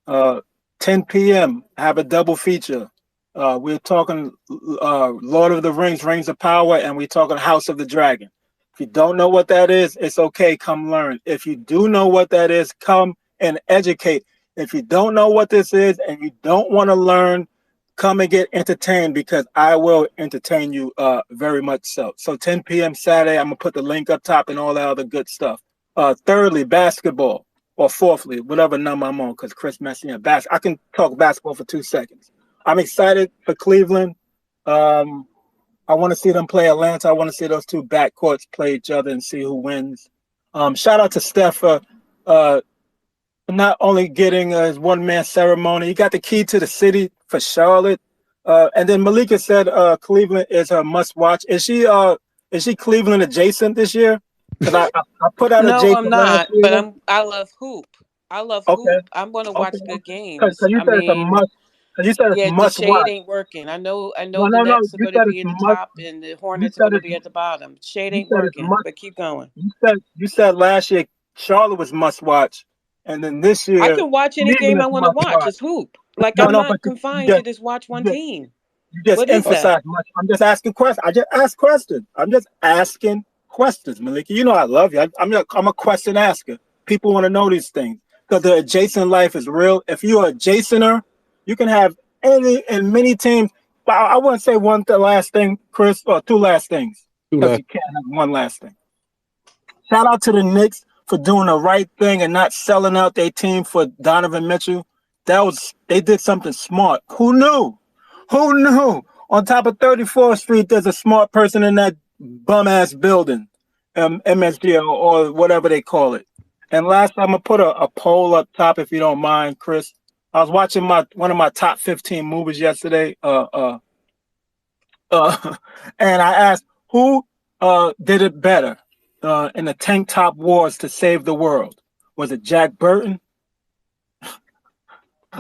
[SPEAKER 7] 10 p.m., have a double feature. We're talking Lord of the Rings, Rings of Power, and we're talking House of the Dragon. If you don't know what that is, it's okay. Come learn. If you do know what that is, come and educate. If you don't know what this is and you don't want to learn, come and get entertained because I will entertain you very much so. So 10 p.m. Saturday, I'm going to put the link up top and all that other good stuff. Thirdly, basketball. Or fourthly, whatever number I'm on, because Chris Messi and I can talk basketball for 2 seconds. I'm excited for Cleveland. I want to see them play Atlanta. I want to see those two backcourts play each other and see who wins. Shout out to Steph for not only getting his one-man ceremony, he got the key to the city for Charlotte. And then Malika said Cleveland is her must-watch. Is she Cleveland adjacent this year? Because I put out
[SPEAKER 6] No,
[SPEAKER 7] adjacent
[SPEAKER 6] I'm
[SPEAKER 7] last
[SPEAKER 6] not.
[SPEAKER 7] year.
[SPEAKER 6] But I love hoop. I love hoop. I'm going to watch good
[SPEAKER 7] Because
[SPEAKER 6] games.
[SPEAKER 7] you
[SPEAKER 6] I
[SPEAKER 7] said it's a
[SPEAKER 6] mean,
[SPEAKER 7] must. Because you said it's
[SPEAKER 6] yeah, the
[SPEAKER 7] must
[SPEAKER 6] shade
[SPEAKER 7] watch.
[SPEAKER 6] ain't working. I know
[SPEAKER 7] No,
[SPEAKER 6] the
[SPEAKER 7] no, no.
[SPEAKER 6] Nets are
[SPEAKER 7] You
[SPEAKER 6] going to
[SPEAKER 7] said
[SPEAKER 6] be
[SPEAKER 7] it's
[SPEAKER 6] at the
[SPEAKER 7] must.
[SPEAKER 6] top and the
[SPEAKER 7] You
[SPEAKER 6] Hornets are
[SPEAKER 7] said
[SPEAKER 6] going to
[SPEAKER 7] it's.
[SPEAKER 6] be at the bottom. Shade
[SPEAKER 7] You
[SPEAKER 6] ain't
[SPEAKER 7] said it's
[SPEAKER 6] working.
[SPEAKER 7] must.
[SPEAKER 6] But keep going.
[SPEAKER 7] You said last year Charlotte was must watch, and then this
[SPEAKER 6] I
[SPEAKER 7] year
[SPEAKER 6] can watch any game
[SPEAKER 7] Cleveland
[SPEAKER 6] I
[SPEAKER 7] is
[SPEAKER 6] want to
[SPEAKER 7] must
[SPEAKER 6] watch.
[SPEAKER 7] watch.
[SPEAKER 6] It's hoop. Like,
[SPEAKER 7] No,
[SPEAKER 6] I'm
[SPEAKER 7] no, but
[SPEAKER 6] not
[SPEAKER 7] you
[SPEAKER 6] confined to just watch one
[SPEAKER 7] you just
[SPEAKER 6] team.
[SPEAKER 7] you just
[SPEAKER 6] What is that?
[SPEAKER 7] emphasize much. I'm just asking questions. I just ask questions. I'm just asking questions, Malika. You know I love you. I'm a question asker. People want to know these things because the adjacent life is real. If you're a adjacenter, you can have any and many teams. But I wouldn't say the last thing, Chris, or two last things because you can't have one last thing. Shout out to the Knicks for doing the right thing and not selling out their team for Donovan Mitchell. They did something smart. Who knew? Who knew? On top of 34th Street, there's a smart person in that bum ass building, MSG or whatever they call it. And last, I'm gonna put a poll up top if you don't mind, Chris. I was watching one of my top 15 movies yesterday. And I asked who did it better in the tank top wars to save the world. Was it Jack Burton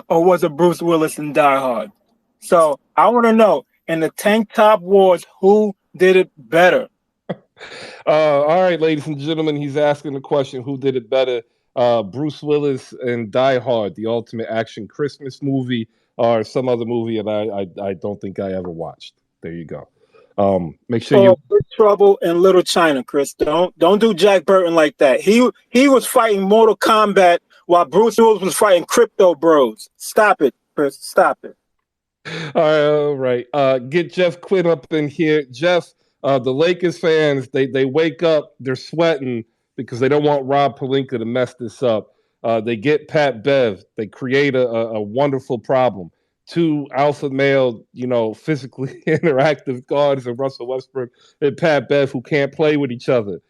[SPEAKER 7] or was it Bruce Willis in Die Hard? So I want to know in the tank top wars who did it better.
[SPEAKER 1] All right, ladies and gentlemen, he's asking the question: who did it better, Bruce Willis and Die Hard, the ultimate action Christmas movie, or some other movie that I don't think I ever watched? There you go. Make sure you.
[SPEAKER 7] Big Trouble in Little China, Chris. Don't do Jack Burton like that. He was fighting Mortal Kombat while Bruce Willis was fighting Crypto Bros. Stop it, Chris. Stop it.
[SPEAKER 1] All right. Get Jeff Quinn up in here. Jeff, the Lakers fans, they wake up, they're sweating because they don't want Rob Pelinka to mess this up. They get Pat Bev. They create a wonderful problem. Two alpha male, physically interactive guards of Russell Westbrook and Pat Bev who can't play with each other.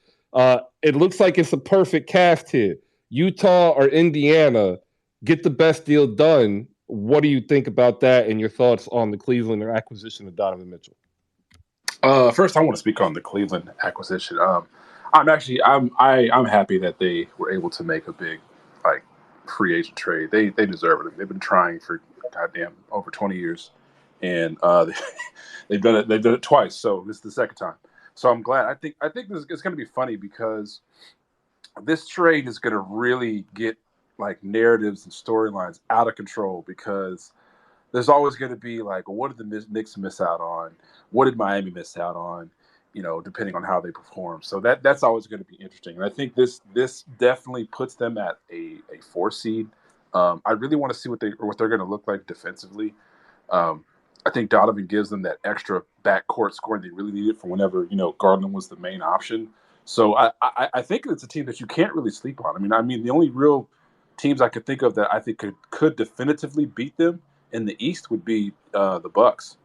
[SPEAKER 1] It looks like it's a perfect cast here. Utah or Indiana, get the best deal done. What do you think about that and your thoughts on the Cleveland acquisition of Donovan Mitchell?
[SPEAKER 8] First, I want to speak on the Cleveland acquisition. I'm happy that they were able to make a big free agent trade. They deserve it. They've been trying for goddamn over 20 years, and they've done it. They've done it twice. So this is the second time. So I'm glad. I think this is going to be funny because this trade is going to really get narratives and storylines out of control because there's always going to be well, what did the Knicks miss out on? What did Miami miss out on? Depending on how they perform. So that's always going to be interesting. And I think this definitely puts them at a 4 seed. I really want to see what they're going to look like defensively. I think Donovan gives them that extra backcourt scoring they really needed for whenever Garland was the main option. So I think it's a team that you can't really sleep on. I mean the only real teams I could think of that I think could definitively beat them in the East would be the Bucks.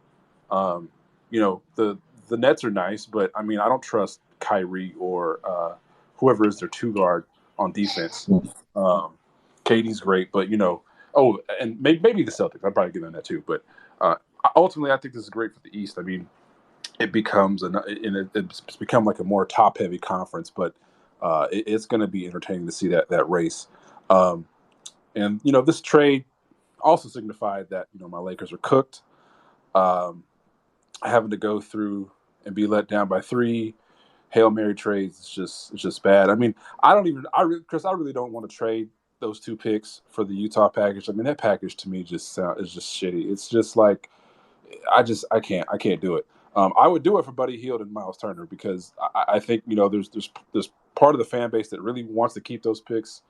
[SPEAKER 8] The Nets are nice, but I don't trust Kyrie or whoever is their 2 guard on defense. KD's great, but and maybe the Celtics. I'd probably give them that too. But ultimately, I think this is great for the East. It becomes it's become a more top heavy conference, but it's going to be entertaining to see that race. And this trade also signified that my Lakers are cooked. Having to go through and be let down by 3 Hail Mary trades it's just bad. Chris, I really don't want to trade those 2 picks for the Utah package. That package to me is just shitty. It's just I can't do it. I would do it for Buddy Hield and Miles Turner because I think there's part of the fan base that really wants to keep those picks.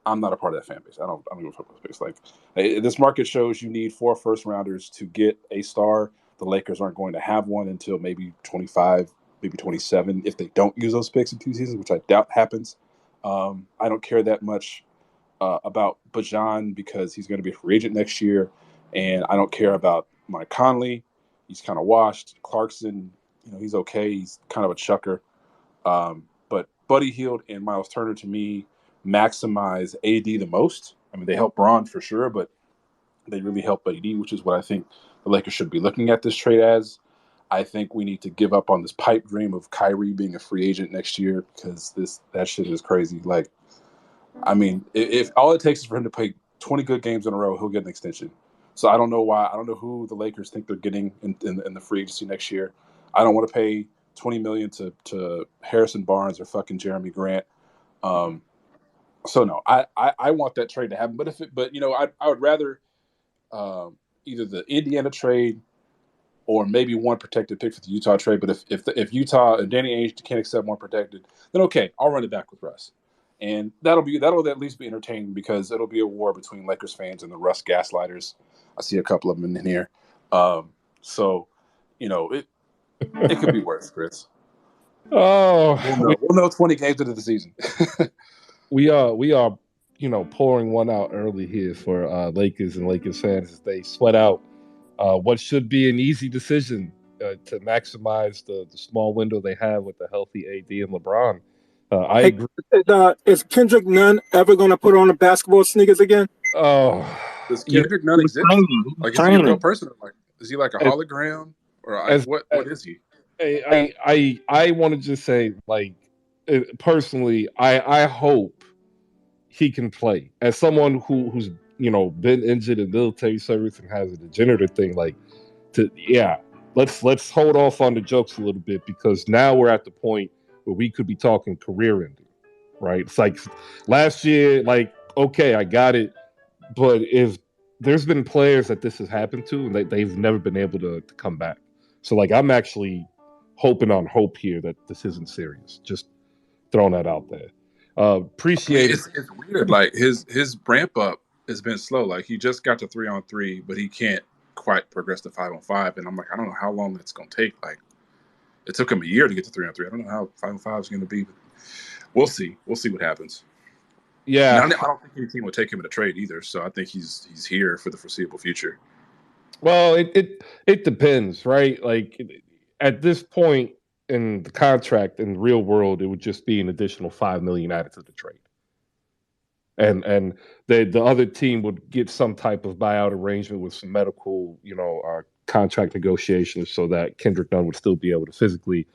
[SPEAKER 8] I'm not a part of that fan base. I don't even fuck with space. Like this market shows you need 4 first-rounders to get a star. The Lakers aren't going to have one until maybe 25, maybe 27 if they don't use those picks in 2 seasons, which I doubt happens. I don't care that much about Bajan because he's going to be a free agent next year, and I don't care about Mike Conley. He's kind of washed. Clarkson, he's okay. He's kind of a chucker. But Buddy Hield and Miles Turner, to me, maximize AD the most. I mean, they help Braun for sure, but they really help AD, which is what I think the Lakers should be looking at this trade as. I think we need to give up on this pipe dream of Kyrie being a free agent next year because that shit is crazy. Like, I mean, if all it takes is for him to play 20 good games in a row, he'll get an extension. So I don't know why. I don't know who the Lakers think they're getting in the free agency next year. I don't want to pay $20 million to Harrison Barnes or fucking Jeremy Grant. So no, I want that trade to happen. But I would rather either the Indiana trade or maybe one protected pick for the Utah trade. But if Utah and Danny Ainge can't accept one protected, then okay, I'll run it back with Russ, and that'll at least be entertaining because it'll be a war between Lakers fans and the Russ gaslighters. I see a couple of them in here, so it could be worse, Chris.
[SPEAKER 1] Oh,
[SPEAKER 8] we'll know 20 games into the season.
[SPEAKER 1] we are pouring one out early here for Lakers and Lakers fans as they sweat out what should be an easy decision to maximize the small window they have with the healthy AD and LeBron. I agree.
[SPEAKER 7] Is Kendrick Nunn ever going to put on the basketball sneakers again?
[SPEAKER 1] Oh,
[SPEAKER 8] does Kendrick Nunn exist? Like, is he a real person? Like, is he like a hologram, or what is he?
[SPEAKER 1] I want to just say, like, personally, I hope he can play. As someone who's been injured in military service and has a degenerative thing, let's hold off on the jokes a little bit because now we're at the point where we could be talking career ending, right? It's like last year, like, okay, I got it, but if there's been players that this has happened to and they've never been able to come back. So like I'm actually hoping on hope here that this isn't serious. Just throwing that out there. Appreciate it.
[SPEAKER 8] It's weird. Like his ramp up has been slow. Like he just got to 3-on-3, but he can't quite progress to 5-on-5. And I'm like, I don't know how long that's going to take. Like it took him a year to get to 3-on-3. I don't know how 5-on-5 is going to be. But we'll see. We'll see what happens.
[SPEAKER 1] Yeah,
[SPEAKER 8] I don't think any team would take him in a trade either. So I think he's here for the foreseeable future.
[SPEAKER 1] Well, it depends, right? Like at this point in the contract in the real world, it would just be an additional $5 million added to the trade, and the other team would get some type of buyout arrangement with some medical, contract negotiations, so that Kendrick Nunn would still be able to physically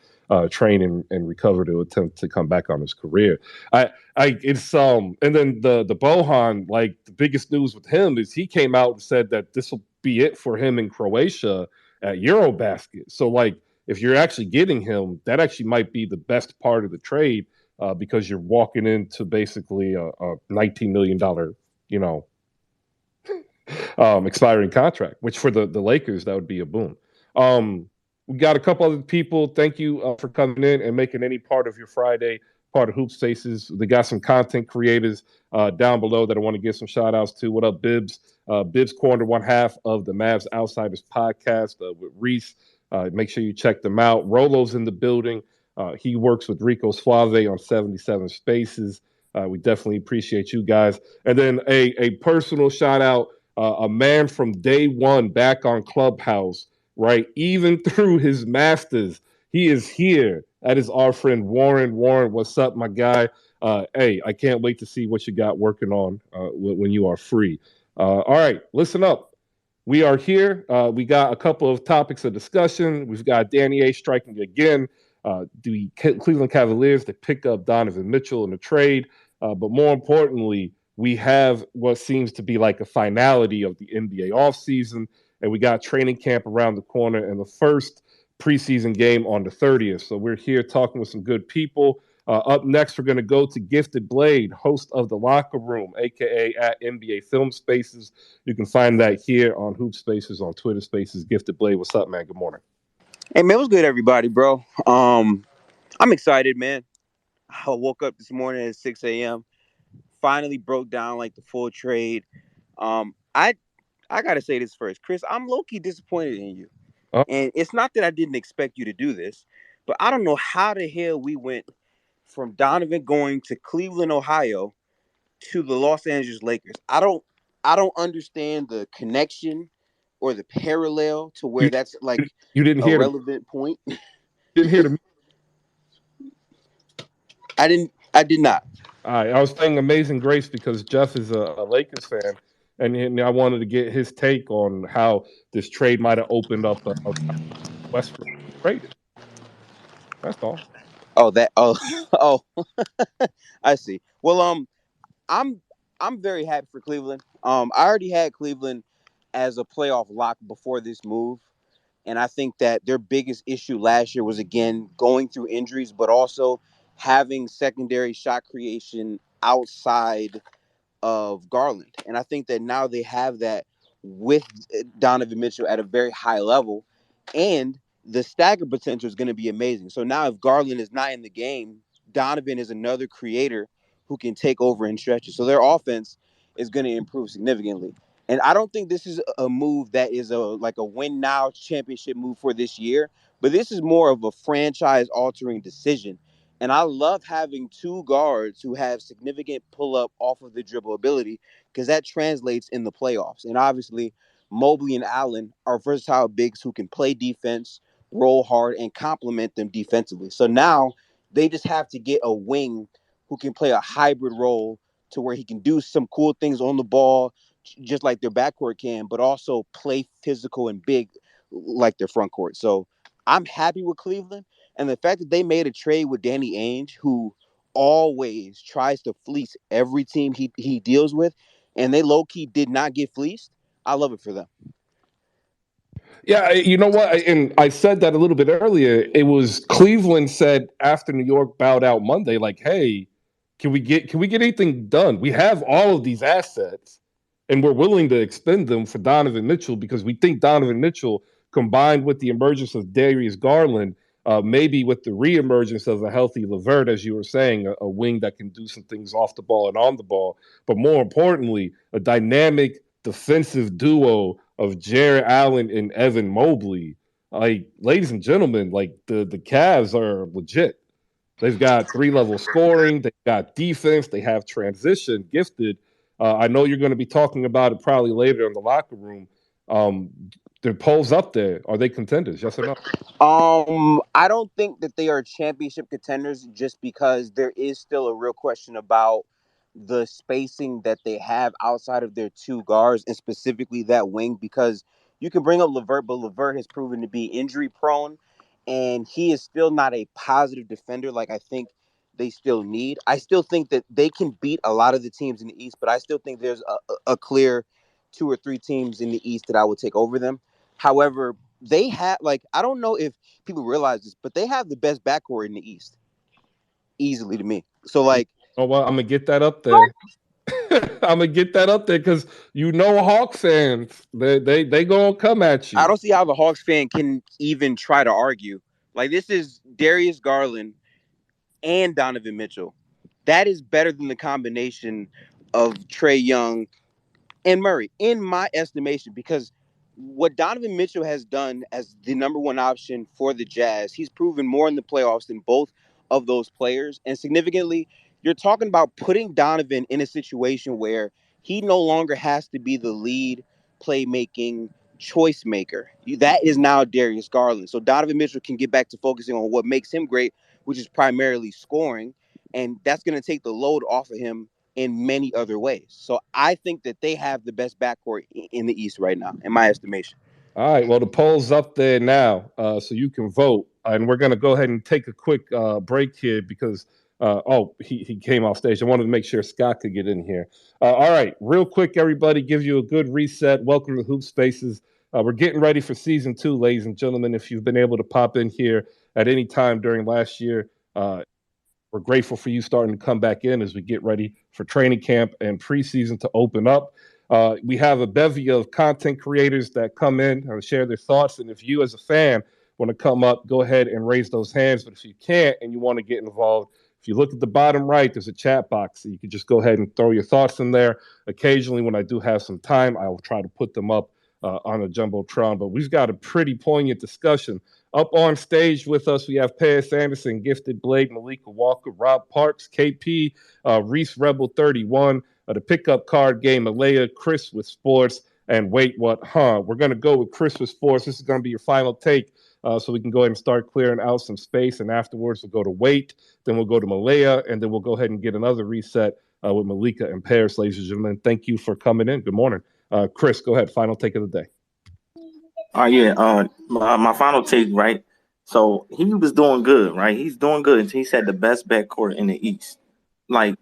[SPEAKER 1] train and recover to attempt to come back on his career. And then the Bohan, like the biggest news with him is he came out and said that this will be it for him in Croatia at Eurobasket. So like if you're actually getting him, that actually might be the best part of the trade because you're walking into basically a $19 million, expiring contract, which for the Lakers, that would be a boom. We got a couple other people. Thank you for coming in and making any part of your Friday part of Hoop Spaces. They got some content creators down below that I want to give some shout outs to. What up, Bibbs? Bibbs Corner, one half of the Mavs Outsiders podcast with Reese. Make sure you check them out. Rolo's in the building. He works with Rico Suave on 77 Spaces. We definitely appreciate you guys. And then a personal shout out, a man from day one back on Clubhouse, right? Even through his masters, he is here. That is our friend Warren. Warren, what's up, my guy? Hey, I can't wait to see what you got working on when you are free. All right, listen up. We are here. We got a couple of topics of discussion. We've got Danny A striking again. The Cleveland Cavaliers to pick up Donovan Mitchell in the trade. But more importantly, we have what seems to be like a finality of the NBA offseason. And we got training camp around the corner and the first preseason game on the 30th. So we're here talking with some good people. Up next, we're going to go to Gifted Blade, host of The Locker Room, a.k.a. at NBA Film Spaces. You can find that here on Hoop Spaces, on Twitter Spaces. Gifted Blade, what's up, man? Good morning.
[SPEAKER 9] Hey, man, what's good, everybody, bro? I'm excited, man. I woke up this morning at 6 a.m., finally broke down like the full trade. I gotta say this first, Chris. I'm low-key disappointed in you.
[SPEAKER 1] Uh,
[SPEAKER 9] And it's not that I didn't expect you to do this, but I don't know how the hell we went from Donovan going to Cleveland, Ohio to the Los Angeles Lakers. I don't understand the connection or the parallel to where
[SPEAKER 1] you
[SPEAKER 9] that's like
[SPEAKER 1] you didn't
[SPEAKER 9] a
[SPEAKER 1] hear the
[SPEAKER 9] relevant point.
[SPEAKER 1] didn't hear the.
[SPEAKER 9] I did not.
[SPEAKER 1] I was playing Amazing Grace because Jeff is a Lakers fan, and I wanted to get his take on how this trade might have opened up a Westbrook traded. That's all.
[SPEAKER 9] Oh, that oh oh I see. Well, I'm I'm very happy for Cleveland. I already had Cleveland as a playoff lock before this move. And I think that their biggest issue last year was again going through injuries, but also having secondary shot creation outside of Garland. And I think that now they have that with Donovan Mitchell at a very high level. And the stagger potential is going to be amazing. So now if Garland is not in the game, Donovan is another creator who can take over in stretches. So their offense is going to improve significantly. And I don't think this is a move that is a like a win now championship move for this year, but this is more of a franchise altering decision. And I love having two guards who have significant pull up off of the dribble ability because that translates in the playoffs. And obviously, Mobley and Allen are versatile bigs who can play defense, roll hard, and complement them defensively. So now they just have to get a wing who can play a hybrid role to where he can do some cool things on the ball, just like their backcourt can, but also play physical and big like their front court. So I'm happy with Cleveland. And the fact that they made a trade with Danny Ainge, who always tries to fleece every team he deals with, and they low key did not get fleeced, I love it for them.
[SPEAKER 1] Yeah, you know what? And I said that a little bit earlier. It was Cleveland said after New York bowed out Monday, like, "Hey, can we get anything done? We have all of these assets, and we're willing to expend them for Donovan Mitchell because we think Donovan Mitchell, combined with the emergence of Darius Garland, maybe with the reemergence of a healthy Levert, as you were saying, a wing that can do some things off the ball and on the ball, but more importantly, a dynamic defensive duo of Jared Allen and Evan Mobley. Like, ladies and gentlemen, like the Cavs are legit. They've got three-level scoring, they've got defense, they have transition gifted. I know you're going to be talking about it probably later in the locker room. Um, their polls up there. Are they contenders? Yes or no?
[SPEAKER 9] I don't think that they are championship contenders just because there is still a real question about the spacing that they have outside of their two guards and specifically that wing because you can bring up Levert, but Levert has proven to be injury prone and he is still not a positive defender like I think they still need. I still think that they can beat a lot of the teams in the East, but I still think there's a clear two or three teams in the East that I would take over them. However, they have like I don't know if people realize this, but they have the best backcourt in the East, easily to me. So
[SPEAKER 1] You
[SPEAKER 9] like,
[SPEAKER 1] know what? I'm gonna get that up there. I'm gonna get that up there because Hawk fans, they gonna come at
[SPEAKER 9] I
[SPEAKER 1] you.
[SPEAKER 9] don't see how the Hawks fan can even try to argue. Like this is Darius Garland and Donovan Mitchell. That is better than the combination of Trey Young and Murray, in my estimation, because what Donovan Mitchell has done as the number one option for the Jazz, he's proven more in the playoffs than both of those players. And significantly, you're talking about putting Donovan in a situation where he no longer has to be the lead playmaking choice maker. That is now Darius Garland. So Donovan Mitchell can get back to focusing on what makes him great, which is primarily scoring. And that's going to take the load off of him in many other ways. So I think that they have the best backcourt in the East right now, in my estimation.
[SPEAKER 1] All right. Well, the poll's up there now, so you can vote. And we're going to go ahead and take a quick break here because, he came off stage. I wanted to make sure Scott could get in here. All right. Real quick, everybody, give you a good reset. Welcome to Hoop Spaces. We're getting ready for season 2, ladies and gentlemen. If you've been able to pop in here at any time during last year, we're grateful for you starting to come back in as we get ready for training camp and preseason to open up. We have a bevy of content creators that come in and share their thoughts. And if you, as a fan, want to come up, go ahead and raise those hands. But if you can't and you want to get involved, If you look at the bottom right, there's a chat box. So you can just go ahead and throw your thoughts in there. Occasionally, when I do have some time, I will try to put them up on a Jumbotron. But we've got a pretty poignant discussion. Up on stage with us, we have Paris Anderson, Gifted Blade, Malika Walker, Rob Parks, KP, Reese Rebel 31, the pickup card game, Malaya, Chris with sports, and wait, what, huh? We're going to go with Chris with sports. This is going to be your final take, so we can go ahead and start clearing out some space. And afterwards, we'll go to wait, then we'll go to Malaya, and then we'll go ahead and get another reset with Malika and Paris, ladies and gentlemen. Thank you for coming in. Good morning. Chris, go ahead. Final take of the day.
[SPEAKER 10] My final take, right? So he was doing good, right? He's doing good until he said the best backcourt in the East. Like,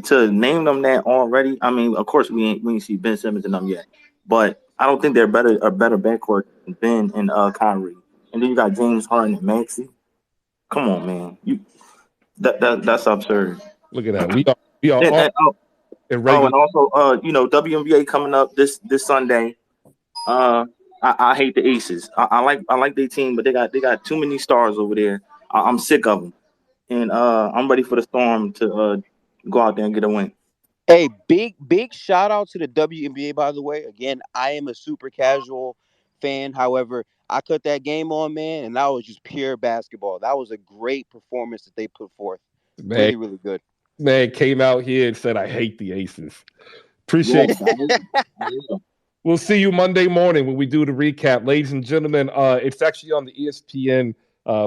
[SPEAKER 10] to name them that already, I mean, of course we ain't see Ben Simmons in them yet, but I don't think they're a better backcourt than Ben and Kyrie. And then you got James Harden and Maxey. Come on, man, that's absurd.
[SPEAKER 1] Look at that. We are
[SPEAKER 10] and,
[SPEAKER 1] all
[SPEAKER 10] and also WNBA coming up this Sunday. I hate the Aces. I like their team, but they got too many stars over there. I'm sick of them, and I'm ready for the Storm to go out there and get a win.
[SPEAKER 9] Hey, big shout out to the WNBA, by the way. Again, I am a super casual fan. However, I cut that game on, man, and that was just pure basketball. That was a great performance that they put forth.
[SPEAKER 1] Man,
[SPEAKER 9] really, really good.
[SPEAKER 1] Man came out here and said, I hate the Aces. Appreciate it. We'll see you Monday morning when we do the recap. Ladies and gentlemen, it's actually on the ESPN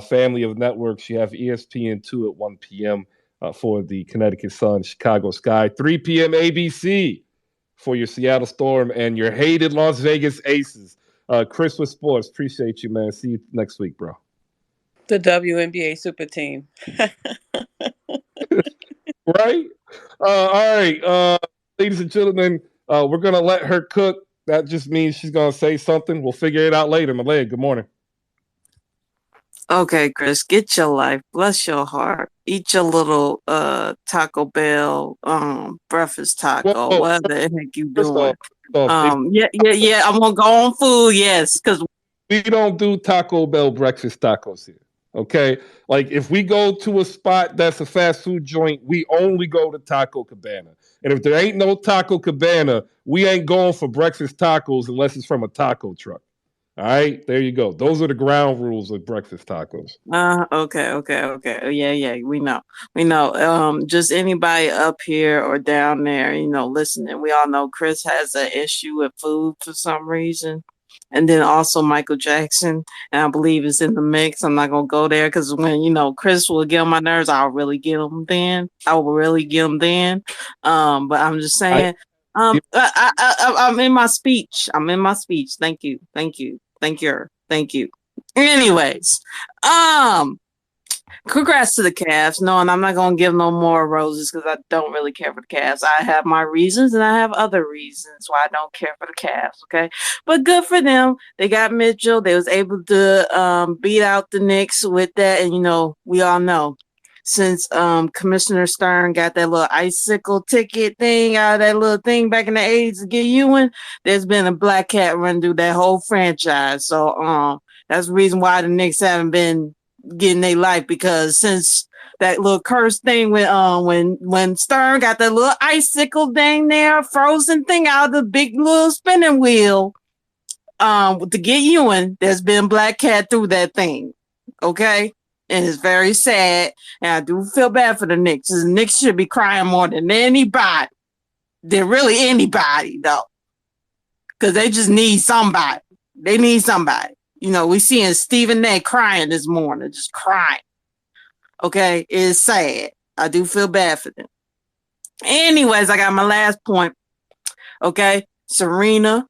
[SPEAKER 1] family of networks. You have ESPN2 at 1 p.m. For the Connecticut Sun, Chicago Sky, 3 p.m. ABC for your Seattle Storm and your hated Las Vegas Aces. Chris with sports, appreciate you, man. See you next week, bro.
[SPEAKER 6] The WNBA super team.
[SPEAKER 1] Right? All right. Ladies and gentlemen, we're going to let her cook. That just means she's going to say something. We'll figure it out later. Malaya, good morning.
[SPEAKER 11] Okay, Chris, get your life. Bless your heart. Eat your little Taco Bell breakfast taco.
[SPEAKER 1] Whoa.
[SPEAKER 11] What the heck you doing?
[SPEAKER 1] Yeah.
[SPEAKER 11] I'm gonna go on food, yes, because
[SPEAKER 1] we don't do Taco Bell breakfast tacos here. Okay, like if we go to a spot that's a fast food joint, we only go to Taco Cabana. And if there ain't no Taco Cabana, we ain't going for breakfast tacos unless it's from a taco truck. All right, there you go. Those are the ground rules of breakfast tacos.
[SPEAKER 11] Okay. Yeah, we know. Just anybody up here or down there, listening. We all know Chris has an issue with food for some reason. And then also Michael Jackson, and I believe it's in the mix. I'm not gonna go there because when Chris will get on my nerves, I'll really get him then. But I'm just saying, I'm in my speech. Thank you. Anyways, congrats to the Cavs. No, and I'm not gonna give no more roses because I don't really care for the Cavs. I have my reasons and I have other reasons why I don't care for the Cavs. Okay, but good for them. They got Mitchell. They was able to beat out the Knicks with that, and we all know since Commissioner Stern got that little icicle ticket thing out of that little thing back in the 80s to get Ewing, there's been a black cat run through that whole franchise. So that's the reason why the Knicks haven't been getting their life, because since that little curse thing when Stern got that little icicle thing there, frozen thing out of the big little spinning wheel to get Ewing, there's been black cat through that thing. Okay? And it's very sad. And I do feel bad for the Knicks. The Knicks should be crying more than anybody. They're really anybody, though. Because they just need somebody. They need somebody. We seeing Stephen A crying this morning. Just crying. Okay? It's sad. I do feel bad for them. Anyways, I got my last point. Okay? Serena.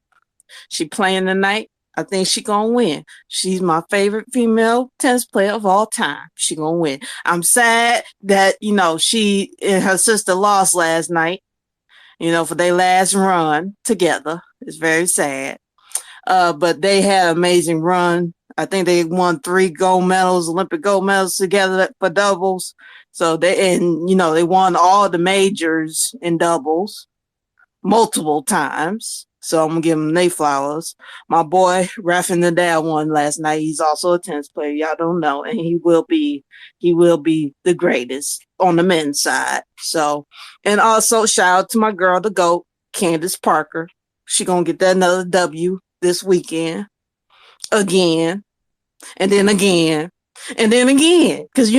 [SPEAKER 11] She playing tonight. I think she gonna win. She's my favorite female tennis player of all time. She gonna win. I'm sad that she and her sister lost last night. For their last run together. It's very sad. But they had an amazing run. I think they won 3 gold medals, Olympic gold medals together for doubles. So they won all the majors in doubles multiple times. So I'm gonna give him they flowers. My boy Raffin Nadal won last night. He's also a tennis player. Y'all don't know, and he will be the greatest on the men's side. So, and also shout out to my girl, the GOAT, Candace Parker. She gonna get that another W this weekend again, and then again, and then again, because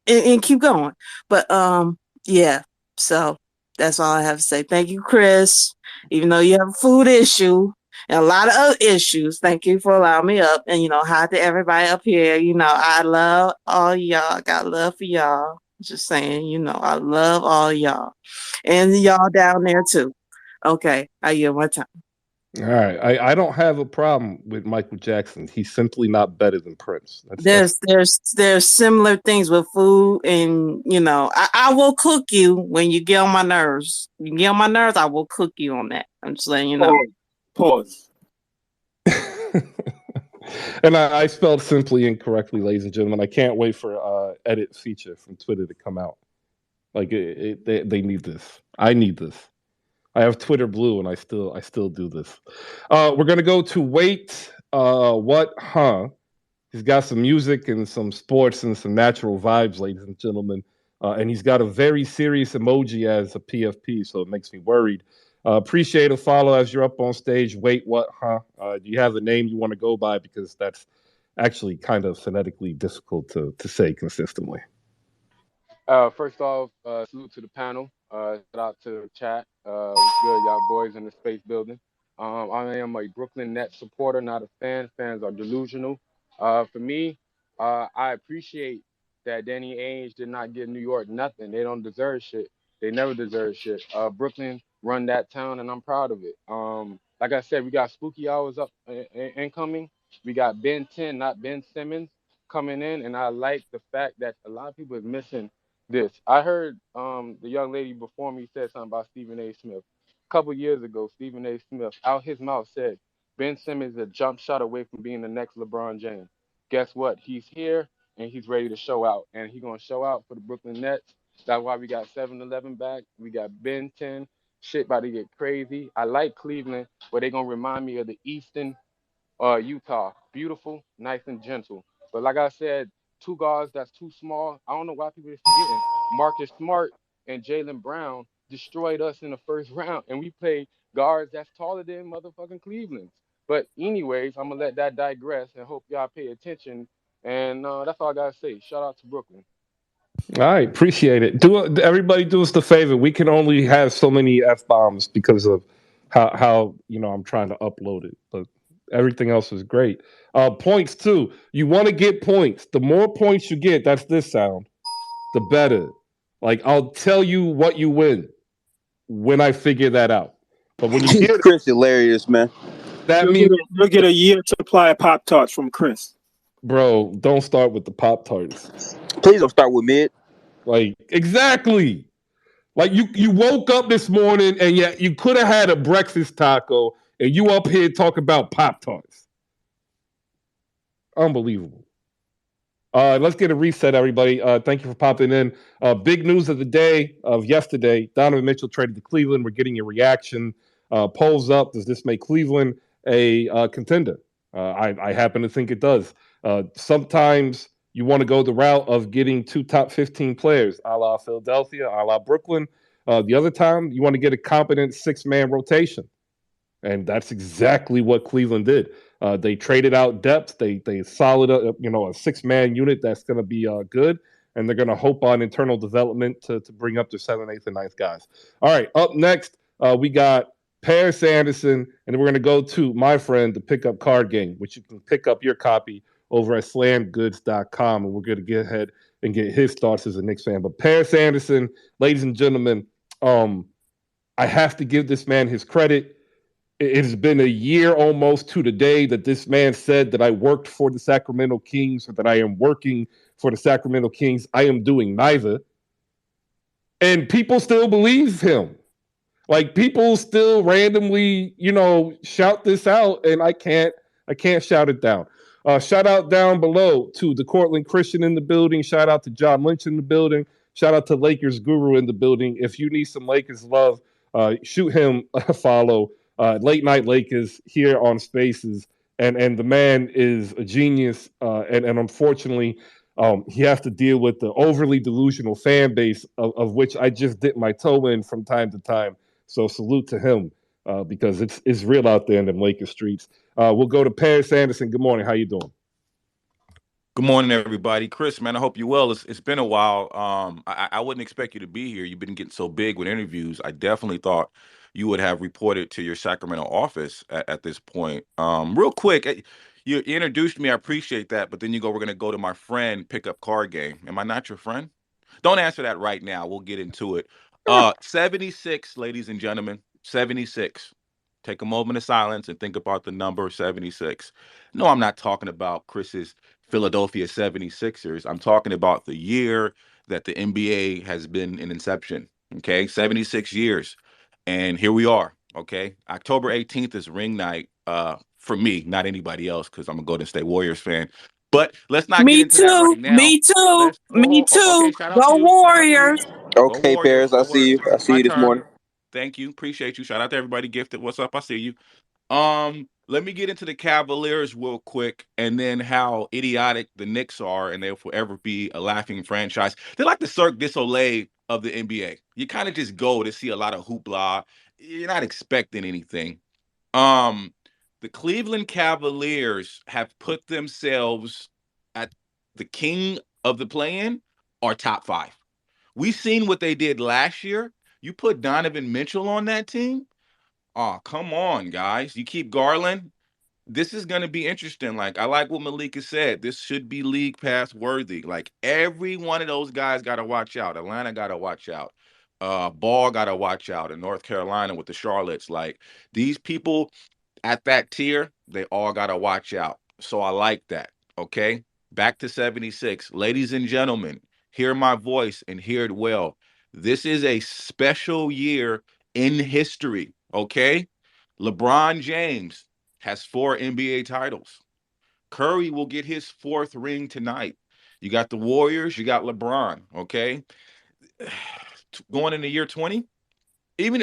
[SPEAKER 11] and keep going. But yeah. So that's all I have to say. Thank you, Chris. Even though you have a food issue and a lot of other issues, thank you for allowing me up. And hi to everybody up here. I love all y'all. I got love for y'all. Just saying, I love all y'all. And y'all down there too. Okay, I yield my time.
[SPEAKER 1] All right, I don't have a problem with Michael Jackson. He's simply not better than Prince.
[SPEAKER 11] There's similar things with food, and I will cook you when you get on my nerves. You get on my nerves, I will cook you on that. I'm just letting you know.
[SPEAKER 7] Pause.
[SPEAKER 1] And I spelled simply incorrectly, ladies and gentlemen. I can't wait for edit feature from Twitter to come out. Like they need this. I need this. I have Twitter Blue, and I still do this. We're gonna go to Wait. What? Huh? He's got some music and some sports and some natural vibes, ladies and gentlemen. And he's got a very serious emoji as a PFP, so it makes me worried. Appreciate a follow as you're up on stage. Wait, what? Huh? Do you have a name you want to go by? Because that's actually kind of phonetically difficult to say consistently.
[SPEAKER 12] First off, salute to the panel. Shout out to the chat. What's good, y'all boys in the space building. I am a Brooklyn Nets supporter, not a fan. Fans are delusional. For me, I appreciate that Danny Ainge did not give New York nothing. They don't deserve shit. They never deserve shit. Brooklyn run that town, and I'm proud of it. Like I said, we got spooky hours up incoming. We got Ben 10, not Ben Simmons, coming in, and I like the fact that a lot of people is missing this. I heard the young lady before me said something about Stephen A. Smith. A couple years ago, Stephen A. Smith, out his mouth, said Ben Simmons is a jump shot away from being the next LeBron James. Guess what? He's here and he's ready to show out. And he's going to show out for the Brooklyn Nets. That's why we got 7-11 back. We got Ben 10. Shit about to get crazy. I like Cleveland, where they're going to remind me of the Eastern Utah. Beautiful, nice and gentle. But like I said, two guards that's too small. I don't know why people are forgetting. Marcus Smart and Jalen Brown destroyed us in the first round, and we play guards that's taller than motherfucking Cleveland's. But anyways, I'm gonna let that digress and hope y'all pay attention. And that's all I gotta say. Shout out to Brooklyn.
[SPEAKER 1] All right, appreciate it. Everybody do us the favor. We can only have so many f bombs because of how I'm trying to upload it, but everything else is great. Points too. You want to get points. The more points you get, that's this sound, the better. Like I'll tell you what you win when I figure that out. But when you hear
[SPEAKER 9] Chris, hilarious, man.
[SPEAKER 1] That means
[SPEAKER 7] you'll get a year supply of Pop-Tarts from Chris.
[SPEAKER 1] Bro, don't start with the Pop-Tarts.
[SPEAKER 9] Please don't start with mid.
[SPEAKER 1] Like, exactly. Like you woke up this morning and yet you could have had a breakfast taco and you up here talking about Pop-Tarts. Unbelievable. Let's get a reset, everybody. Thank you for popping in. Big news of the day of yesterday. Donovan Mitchell traded to Cleveland. We're getting a reaction. Polls up. Does this make Cleveland a contender? I happen to think it does. Sometimes you want to go the route of getting two top 15 players, a la Philadelphia, a la Brooklyn. The other time, you want to get a competent six-man rotation. And that's exactly what Cleveland did. They traded out depth. They solid, a six-man unit that's going to be good, and they're going to hope on internal development to bring up their 7th, 8th, and 9th guys. All right, up next, we got Paris Anderson, and we're going to go to my friend, the Pickup Card Game, which you can pick up your copy over at slamgoods.com, and we're going to get ahead and get his thoughts as a Knicks fan. But Paris Anderson, ladies and gentlemen, I have to give this man his credit. It has been a year almost to the day that this man said that I worked for the Sacramento Kings or that I am working for the Sacramento Kings. I am doing neither. And people still believe him. Like people still randomly, shout this out, and I can't shout it down. Shout out down below to the Cortland Christian in the building. Shout out to John Lynch in the building. Shout out to Lakers Guru in the building. If you need some Lakers love, shoot him a follow. Late Night Lakers here on Spaces, and the man is a genius, and unfortunately, he has to deal with the overly delusional fan base of which I just dip my toe in from time to time. So salute to him, because it's real out there in them Lakers streets. We'll go to Paris Anderson. Good morning. How you doing?
[SPEAKER 13] Good morning, everybody. Chris, man, I hope you're well. It's been a while. I wouldn't expect you to be here. You've been getting so big with interviews. I definitely thought you would have reported to your Sacramento office at this point. Real quick, you introduced me. I appreciate that. But then you go, we're going to go to my friend pickup card game. Am I not your friend? Don't answer that right now. We'll get into it. 76, ladies and gentlemen, 76. Take a moment of silence and think about the number 76. No, I'm not talking about Chris's Philadelphia 76ers. I'm talking about the year that the NBA has been in inception. Okay, 76 years. And here we are. Okay. October 18th is ring night for me, not anybody else, because I'm a Golden State Warriors fan. But let's not get
[SPEAKER 11] Me
[SPEAKER 13] into that
[SPEAKER 11] too.
[SPEAKER 13] right now.
[SPEAKER 11] Me too.
[SPEAKER 13] Let's
[SPEAKER 11] Me
[SPEAKER 13] go.
[SPEAKER 11] too.
[SPEAKER 13] Okay, shout out to
[SPEAKER 11] Go
[SPEAKER 13] you. Shout out to you.
[SPEAKER 11] Warriors.
[SPEAKER 13] Go
[SPEAKER 9] Okay,
[SPEAKER 13] Warriors.
[SPEAKER 9] Paris, I
[SPEAKER 13] Go
[SPEAKER 9] see
[SPEAKER 13] Warriors.
[SPEAKER 9] you. I see
[SPEAKER 13] My
[SPEAKER 9] you this
[SPEAKER 13] turn.
[SPEAKER 9] morning.
[SPEAKER 13] Thank you. Appreciate you. Shout out to everybody gifted. What's up? I see you. Let me get into the Cavaliers real quick, and then how idiotic the Knicks are, and they'll forever be a laughing franchise. They're like the Cirque du Soleil of the NBA. You kind of just go to see a lot of hoopla. You're not expecting anything. Um, the Cleveland Cavaliers have put themselves at the king of the play-in or top five. We've seen what they did last year. You put Donovan Mitchell on that team. Oh, come on, guys. You keep Garland. This is going to be interesting. Like, I like what Malika said. This should be league pass worthy. Like, every one of those guys got to watch out. Atlanta got to watch out. Ball got to watch out. In North Carolina with the Charlottes. Like, these people at that tier, they all got to watch out. So I like that. Okay. Back to 76. Ladies and gentlemen, hear my voice and hear it well. This is a special year in history. Okay. LeBron James has 4 NBA titles. Curry will get his 4th ring tonight. You got the Warriors, you got LeBron. Okay. Going into year 20, even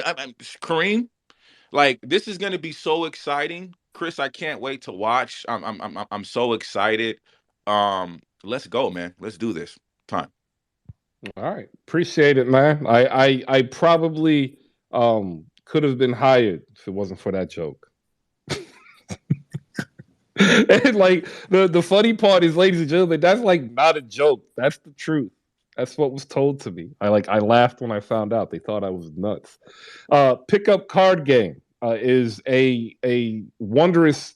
[SPEAKER 13] Kareem, like, this is going to be so exciting, Chris. I can't wait to watch. I'm so excited. Let's go, man. Let's do this. Time.
[SPEAKER 1] All right, appreciate it, man. I probably could have been hired if it wasn't for that joke. And like the funny part is, ladies and gentlemen, that's like not a joke. That's the truth. That's what was told to me. I laughed when I found out. They thought I was nuts. Pickup card game is a wondrous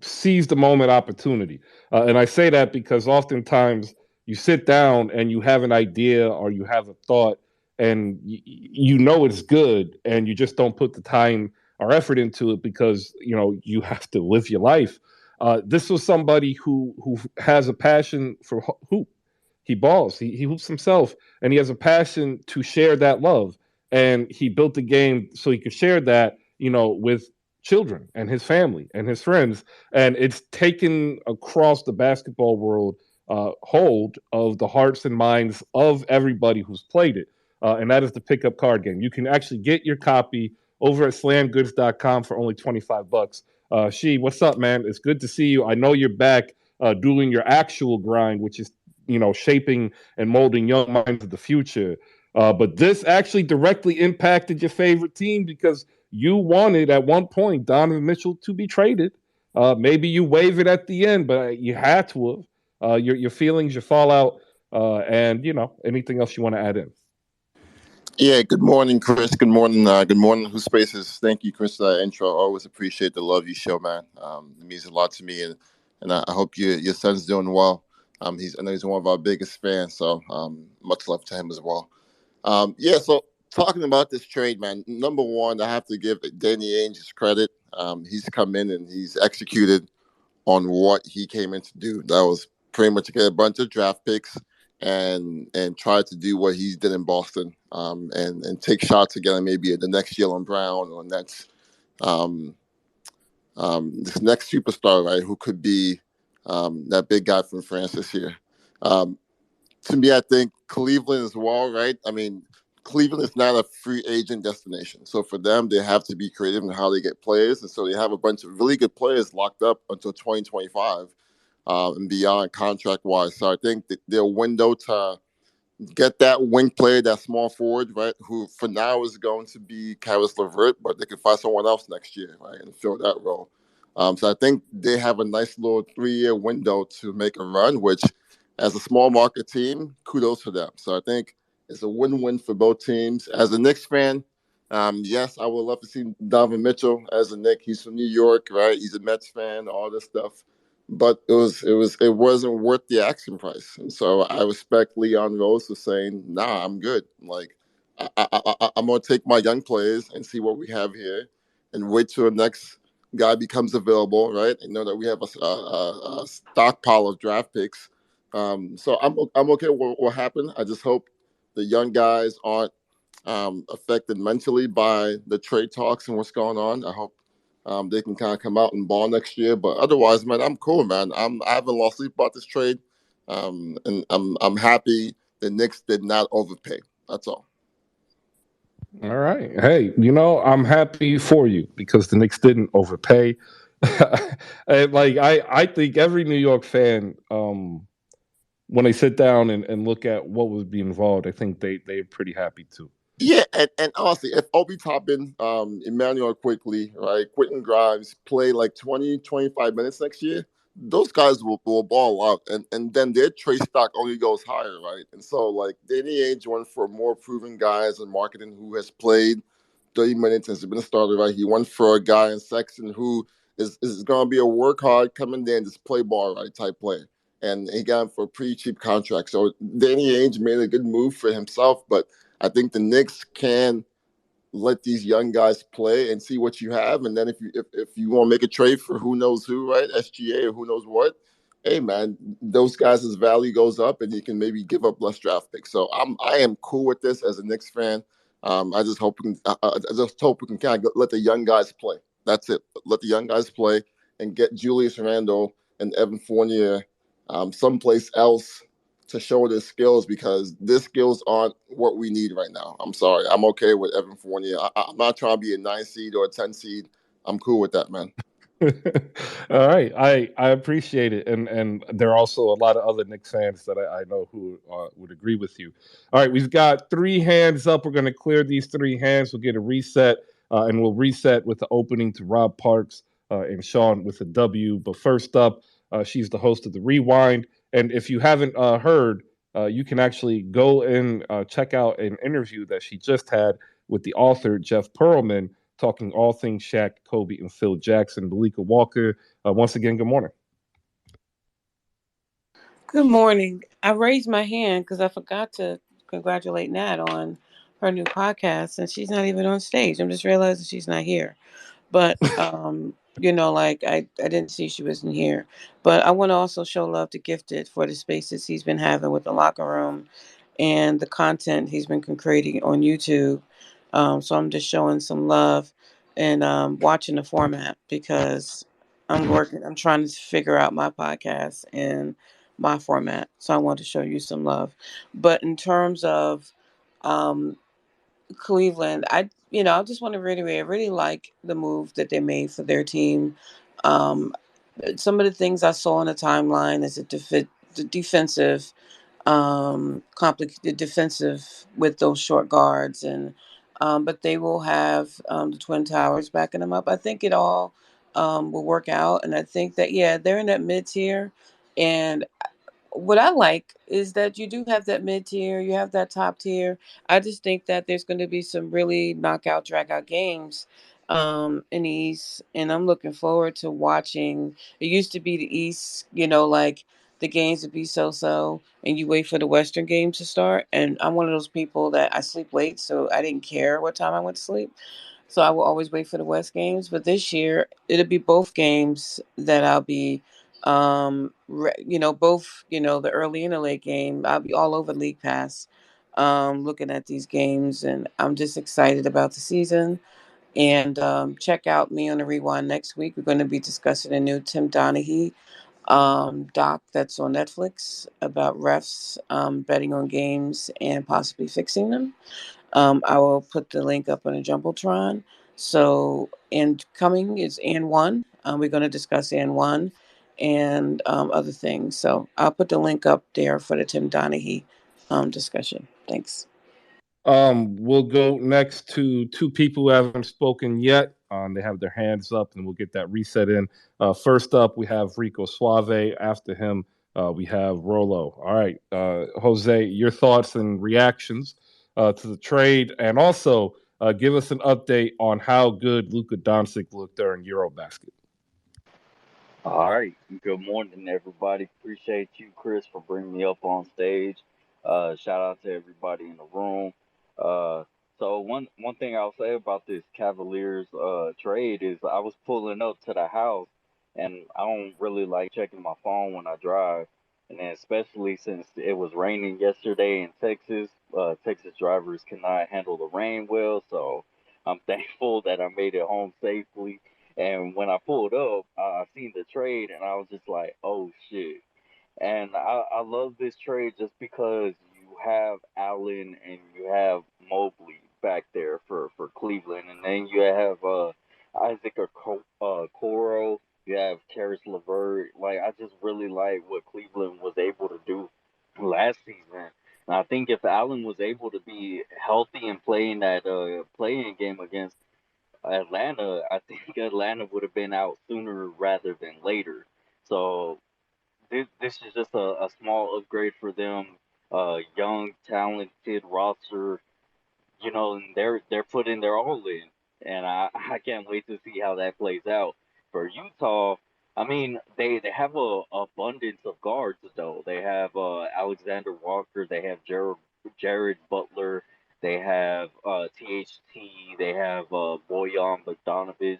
[SPEAKER 1] seize the moment opportunity. And I say that because oftentimes you sit down and you have an idea or you have a thought and you know it's good and you just don't put the time or effort into it because you have to live your life. This was somebody who has a passion for hoop. He balls. He hoops himself, and he has a passion to share that love. And he built the game so he could share that, with children and his family and his friends. And it's taken across the basketball world hold of the hearts and minds of everybody who's played it. And that is the pickup card game. You can actually get your copy over at slamgoods.com for only $25. What's up, man? It's good to see you. I know you're back doing your actual grind, which is shaping and molding young minds of the future. But this actually directly impacted your favorite team because you wanted at one point Donovan Mitchell to be traded. Maybe you waive it at the end, but you had to have. Your feelings, your fallout, and anything else you want to add in.
[SPEAKER 14] Yeah, good morning, Chris. Good morning, Who Spaces. Thank you, Chris, for that intro. I always appreciate the love you show, man. It means a lot to me, and I hope your son's doing well. I know he's one of our biggest fans, so much love to him as well. So talking about this trade, man, number one, I have to give Danny Ainge his credit. He's come in and he's executed on what he came in to do. That was pretty much to get a bunch of draft picks and try to do what he did in Boston, and take shots again, maybe at the next Jaylen Brown or next this next superstar, right, who could be that big guy from France this year. To me, I think Cleveland as well, right? I mean, Cleveland is not a free agent destination. So for them, they have to be creative in how they get players. And so they have a bunch of really good players locked up until 2025 and beyond contract wise. So I think that their window to get that wing player, that small forward, right, who for now is going to be Karis LeVert, but they can find someone else next year, right, and fill that role. So I think they have a nice little 3-year window to make a run, which as a small market team, kudos to them. So I think it's a win-win for both teams. As a Knicks fan, yes, I would love to see Donovan Mitchell as a Knick. He's from New York, right? He's a Mets fan, all this stuff, but it wasn't worth the asking price. And so I respect Leon Rose for saying, "Nah, I'm good. Like I'm gonna take my young players and see what we have here, and wait till the next guy becomes available, right? And know that we have a stockpile of draft picks. So I'm okay with what happened. I just hope the young guys aren't affected mentally by the trade talks and what's going on. I hope they can kind of come out and ball next year. But otherwise, man, I'm cool, man. I haven't lost sleep about this trade, and I'm happy the Knicks did not overpay. That's all.
[SPEAKER 1] All right. Hey, I'm happy for you because the Knicks didn't overpay. And, like I think every New York fan, when they sit down and look at what was being involved, I think they're pretty happy too.
[SPEAKER 14] Yeah, and honestly, if Obi Toppin, Emmanuel Quickly, right, Quentin Grimes play like 20, 25 minutes next year, those guys will ball out, and then their trade stock only goes higher, right? And so, like, Danny Ainge went for more proven guys in marketing who has played 30 minutes and has been a starter, right? He went for a guy in Sexton who is going to be a work hard, come in there and just play ball, right, type player. And he got him for a pretty cheap contract. So Danny Ainge made a good move for himself, but I think the Knicks can let these young guys play and see what you have, and then if you want to make a trade for who knows who, right, SGA or who knows what, hey man, those guys' value goes up, and you can maybe give up less draft picks. So I am cool with this as a Knicks fan. I just hope we can kind of let the young guys play. That's it. Let the young guys play and get Julius Randle and Evan Fournier someplace else to show their skills, because their skills aren't what we need right now. I'm sorry. I'm okay with Evan Fournier. I'm not trying to be a 9 seed or a 10 seed. I'm cool with that, man.
[SPEAKER 1] All right, I appreciate it, and there are also a lot of other Knicks fans that I know who would agree with you. All right, we've got 3 hands up. We're going to clear these 3 hands. We'll get a reset, and we'll reset with the opening to Rob Parks and Sean with a W. But first up, she's the host of the Rewind, and if you haven't heard, you can actually go and check out an interview that she just had with the author Jeff Pearlman, talking all things Shaq, Kobe, and Phil Jackson. Malika Walker, once again, good morning.
[SPEAKER 6] Good morning. I raised my hand because I forgot to congratulate Nat on her new podcast, and she's not even on stage. I'm just realizing she's not here. But like I didn't see she wasn't here. But I want to also show love to Gifted for the spaces he's been having with the locker room and the content he's been creating on YouTube. So I'm just showing some love and watching the format because I'm trying to figure out my podcast and my format. So I want to show you some love. But in terms of um, Cleveland, I just want to reiterate, I really like the move that they made for their team. Um, some of the things I saw on the timeline is the defensive, complicated defensive with those short guards, and but they will have the Twin Towers backing them up. I think it all will work out, and I think that they're in that mid tier, and what I like is that you do have that mid tier, you have that top tier. I just think that there's going to be some really knockout, drag out games in the East, and I'm looking forward to watching. It used to be the East, like the games would be so, and you wait for the Western game to start. And I'm one of those people that I sleep late, so I didn't care what time I went to sleep. So I will always wait for the West games. But this year, it'll be both games that I'll be both, the early and the late game. I'll be all over League Pass, looking at these games, and I'm just excited about the season. And check out me on the Rewind next week. We're going to be discussing a new Tim Donaghy doc that's on Netflix about refs betting on games and possibly fixing them. I will put the link up on a Jumbotron. So, incoming is N1. We're going to discuss N1 and other things. So, I'll put the link up there for the Tim Donaghy discussion. Thanks.
[SPEAKER 1] We'll go next to two people who haven't spoken yet. They have their hands up, and we'll get that reset in. First up, we have Rico Suave. After him, we have Rolo. All right, Jose, your thoughts and reactions to the trade, and also give us an update on how good Luka Doncic looked during Eurobasket.
[SPEAKER 15] All right. Good morning, everybody. Appreciate you, Chris, for bringing me up on stage. Shout out to everybody in the room. Uh, so one thing I'll say about this Cavaliers trade is I was pulling up to the house, and I don't really like checking my phone when I drive, and then especially since it was raining yesterday in Texas. Texas drivers cannot handle the rain well, so I'm thankful that I made it home safely. And when I pulled up, I seen the trade, and I was just like, "Oh shit!" And I love this trade just because you have Allen and you have Mobley back there for Cleveland, and then you have Isaac Okoro, you have Karis LeVert. Like I just really like what Cleveland was able to do last season. And I think if Allen was able to be healthy and playing that playing game against Atlanta, I think Atlanta would have been out sooner rather than later. So this is just a small upgrade for them. Young, talented roster, and they're putting their all in, and I can't wait to see how that plays out for Utah. I mean, they have a abundance of guards though. They have Alexander Walker, they have Jared Butler, they have THT, they have Boyan Bogdanovic,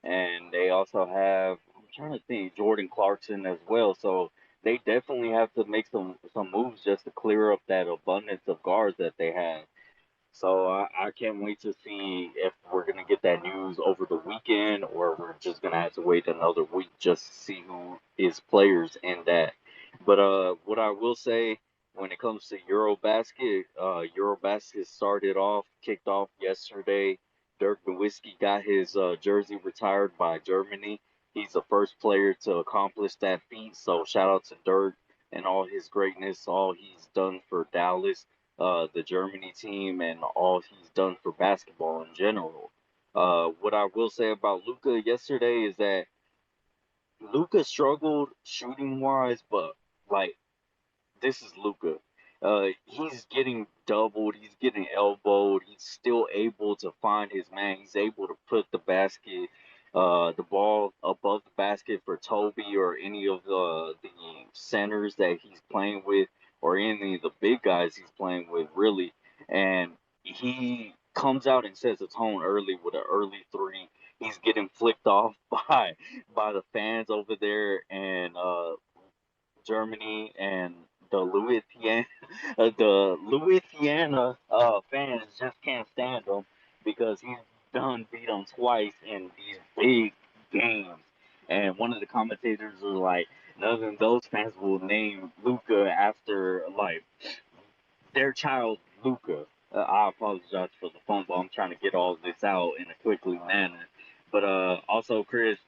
[SPEAKER 15] and they also have I'm trying to think Jordan Clarkson as well. So they definitely have to make some moves just to clear up that abundance of guards that they have. So I can't wait to see if we're gonna get that news over the weekend or we're just gonna have to wait another week just to see who is players in that. But what I will say when it comes to Eurobasket kicked off yesterday. Dirk Nowitzki got his jersey retired by Germany. He's the first player to accomplish that feat. So shout out to Dirk and all his greatness, all he's done for Dallas, the Germany team, and all he's done for basketball in general. What I will say about Luca yesterday is that Luca struggled shooting wise, but like this is Luca. He's getting doubled. He's getting elbowed. He's still able to find his man. He's able to put the ball above the basket for Toby or any of the centers that he's playing with, or any of the big guys he's playing with, really. And he comes out and sets a tone early with an early three. He's getting flicked off by the fans over there, and Germany and the Louisiana fans just can't stand him because he's done beat them twice in these big games. And one of the commentators was like, none of those fans will name Luca after like their child Luca. I apologize for the phone, but I'm trying to get all this out in a quickly manner. But also, Chris,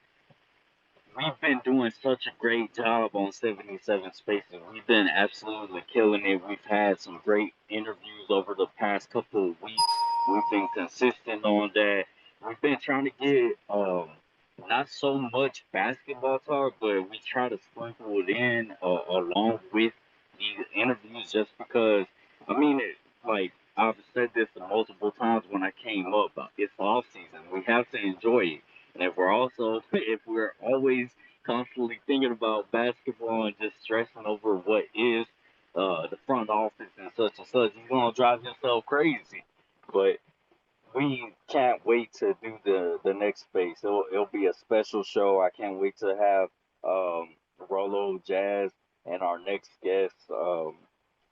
[SPEAKER 15] we've been doing such a great job on 77 Spaces. We've been absolutely killing it. We've had some great interviews over the past couple of weeks. We've been consistent on that. We've been trying to get not so much basketball talk, but we try to sprinkle it in along with these interviews just because, I mean, like, I've said this multiple times when I came up. It's off season. We have to enjoy it. And if we're always constantly thinking about basketball and just stressing over what is the front office and such, you're gonna drive yourself crazy. But we can't wait to do the next space. It'll be a special show. I can't wait to have Rolo Jazz and our next guest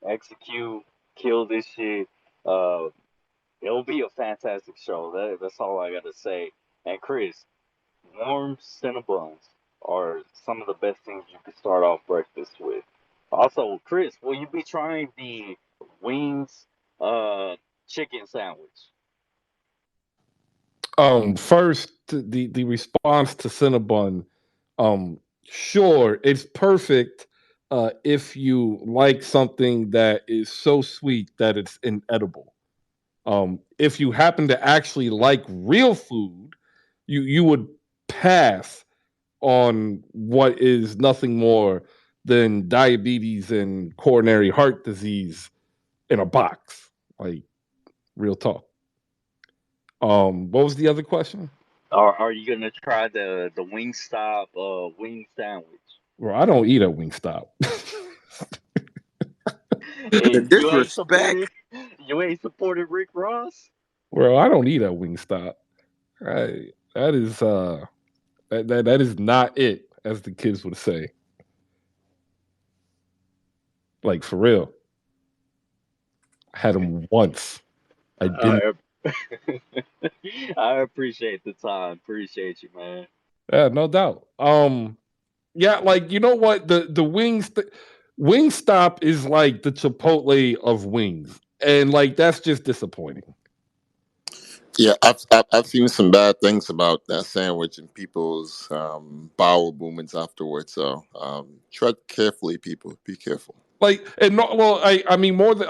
[SPEAKER 15] execute, kill this shit. Uh, it'll be a fantastic show. That's all I gotta say. And Chris, warm Cinnabons are some of the best things you could start off breakfast with. Also, Chris, will you be trying the wings uh chicken sandwich?
[SPEAKER 1] First, the response to Cinnabon. Sure, it's perfect if you like something that is so sweet that it's inedible. If you happen to actually like real food, you would pass on what is nothing more than diabetes and coronary heart disease in a box. Like real talk. What was the other question?
[SPEAKER 15] Are you gonna try the Wingstop wing sandwich?
[SPEAKER 1] Well, I don't eat at Wingstop.
[SPEAKER 16] The
[SPEAKER 15] Hey,
[SPEAKER 16] disrespect.
[SPEAKER 15] you ain't supported Rick Ross?
[SPEAKER 1] Well, I don't eat at Wingstop. That is that is not it, as the kids would say. Like for real. I had them once. I didn't.
[SPEAKER 15] I I appreciate the time. Appreciate you, man.
[SPEAKER 1] Yeah, no doubt. Yeah, like you know what the Wingstop is like the Chipotle of wings, and like that's just disappointing.
[SPEAKER 14] Yeah, I've seen some bad things about that sandwich and people's bowel movements afterwards. So tread carefully, people. Be careful.
[SPEAKER 1] Like and no, well, I mean more than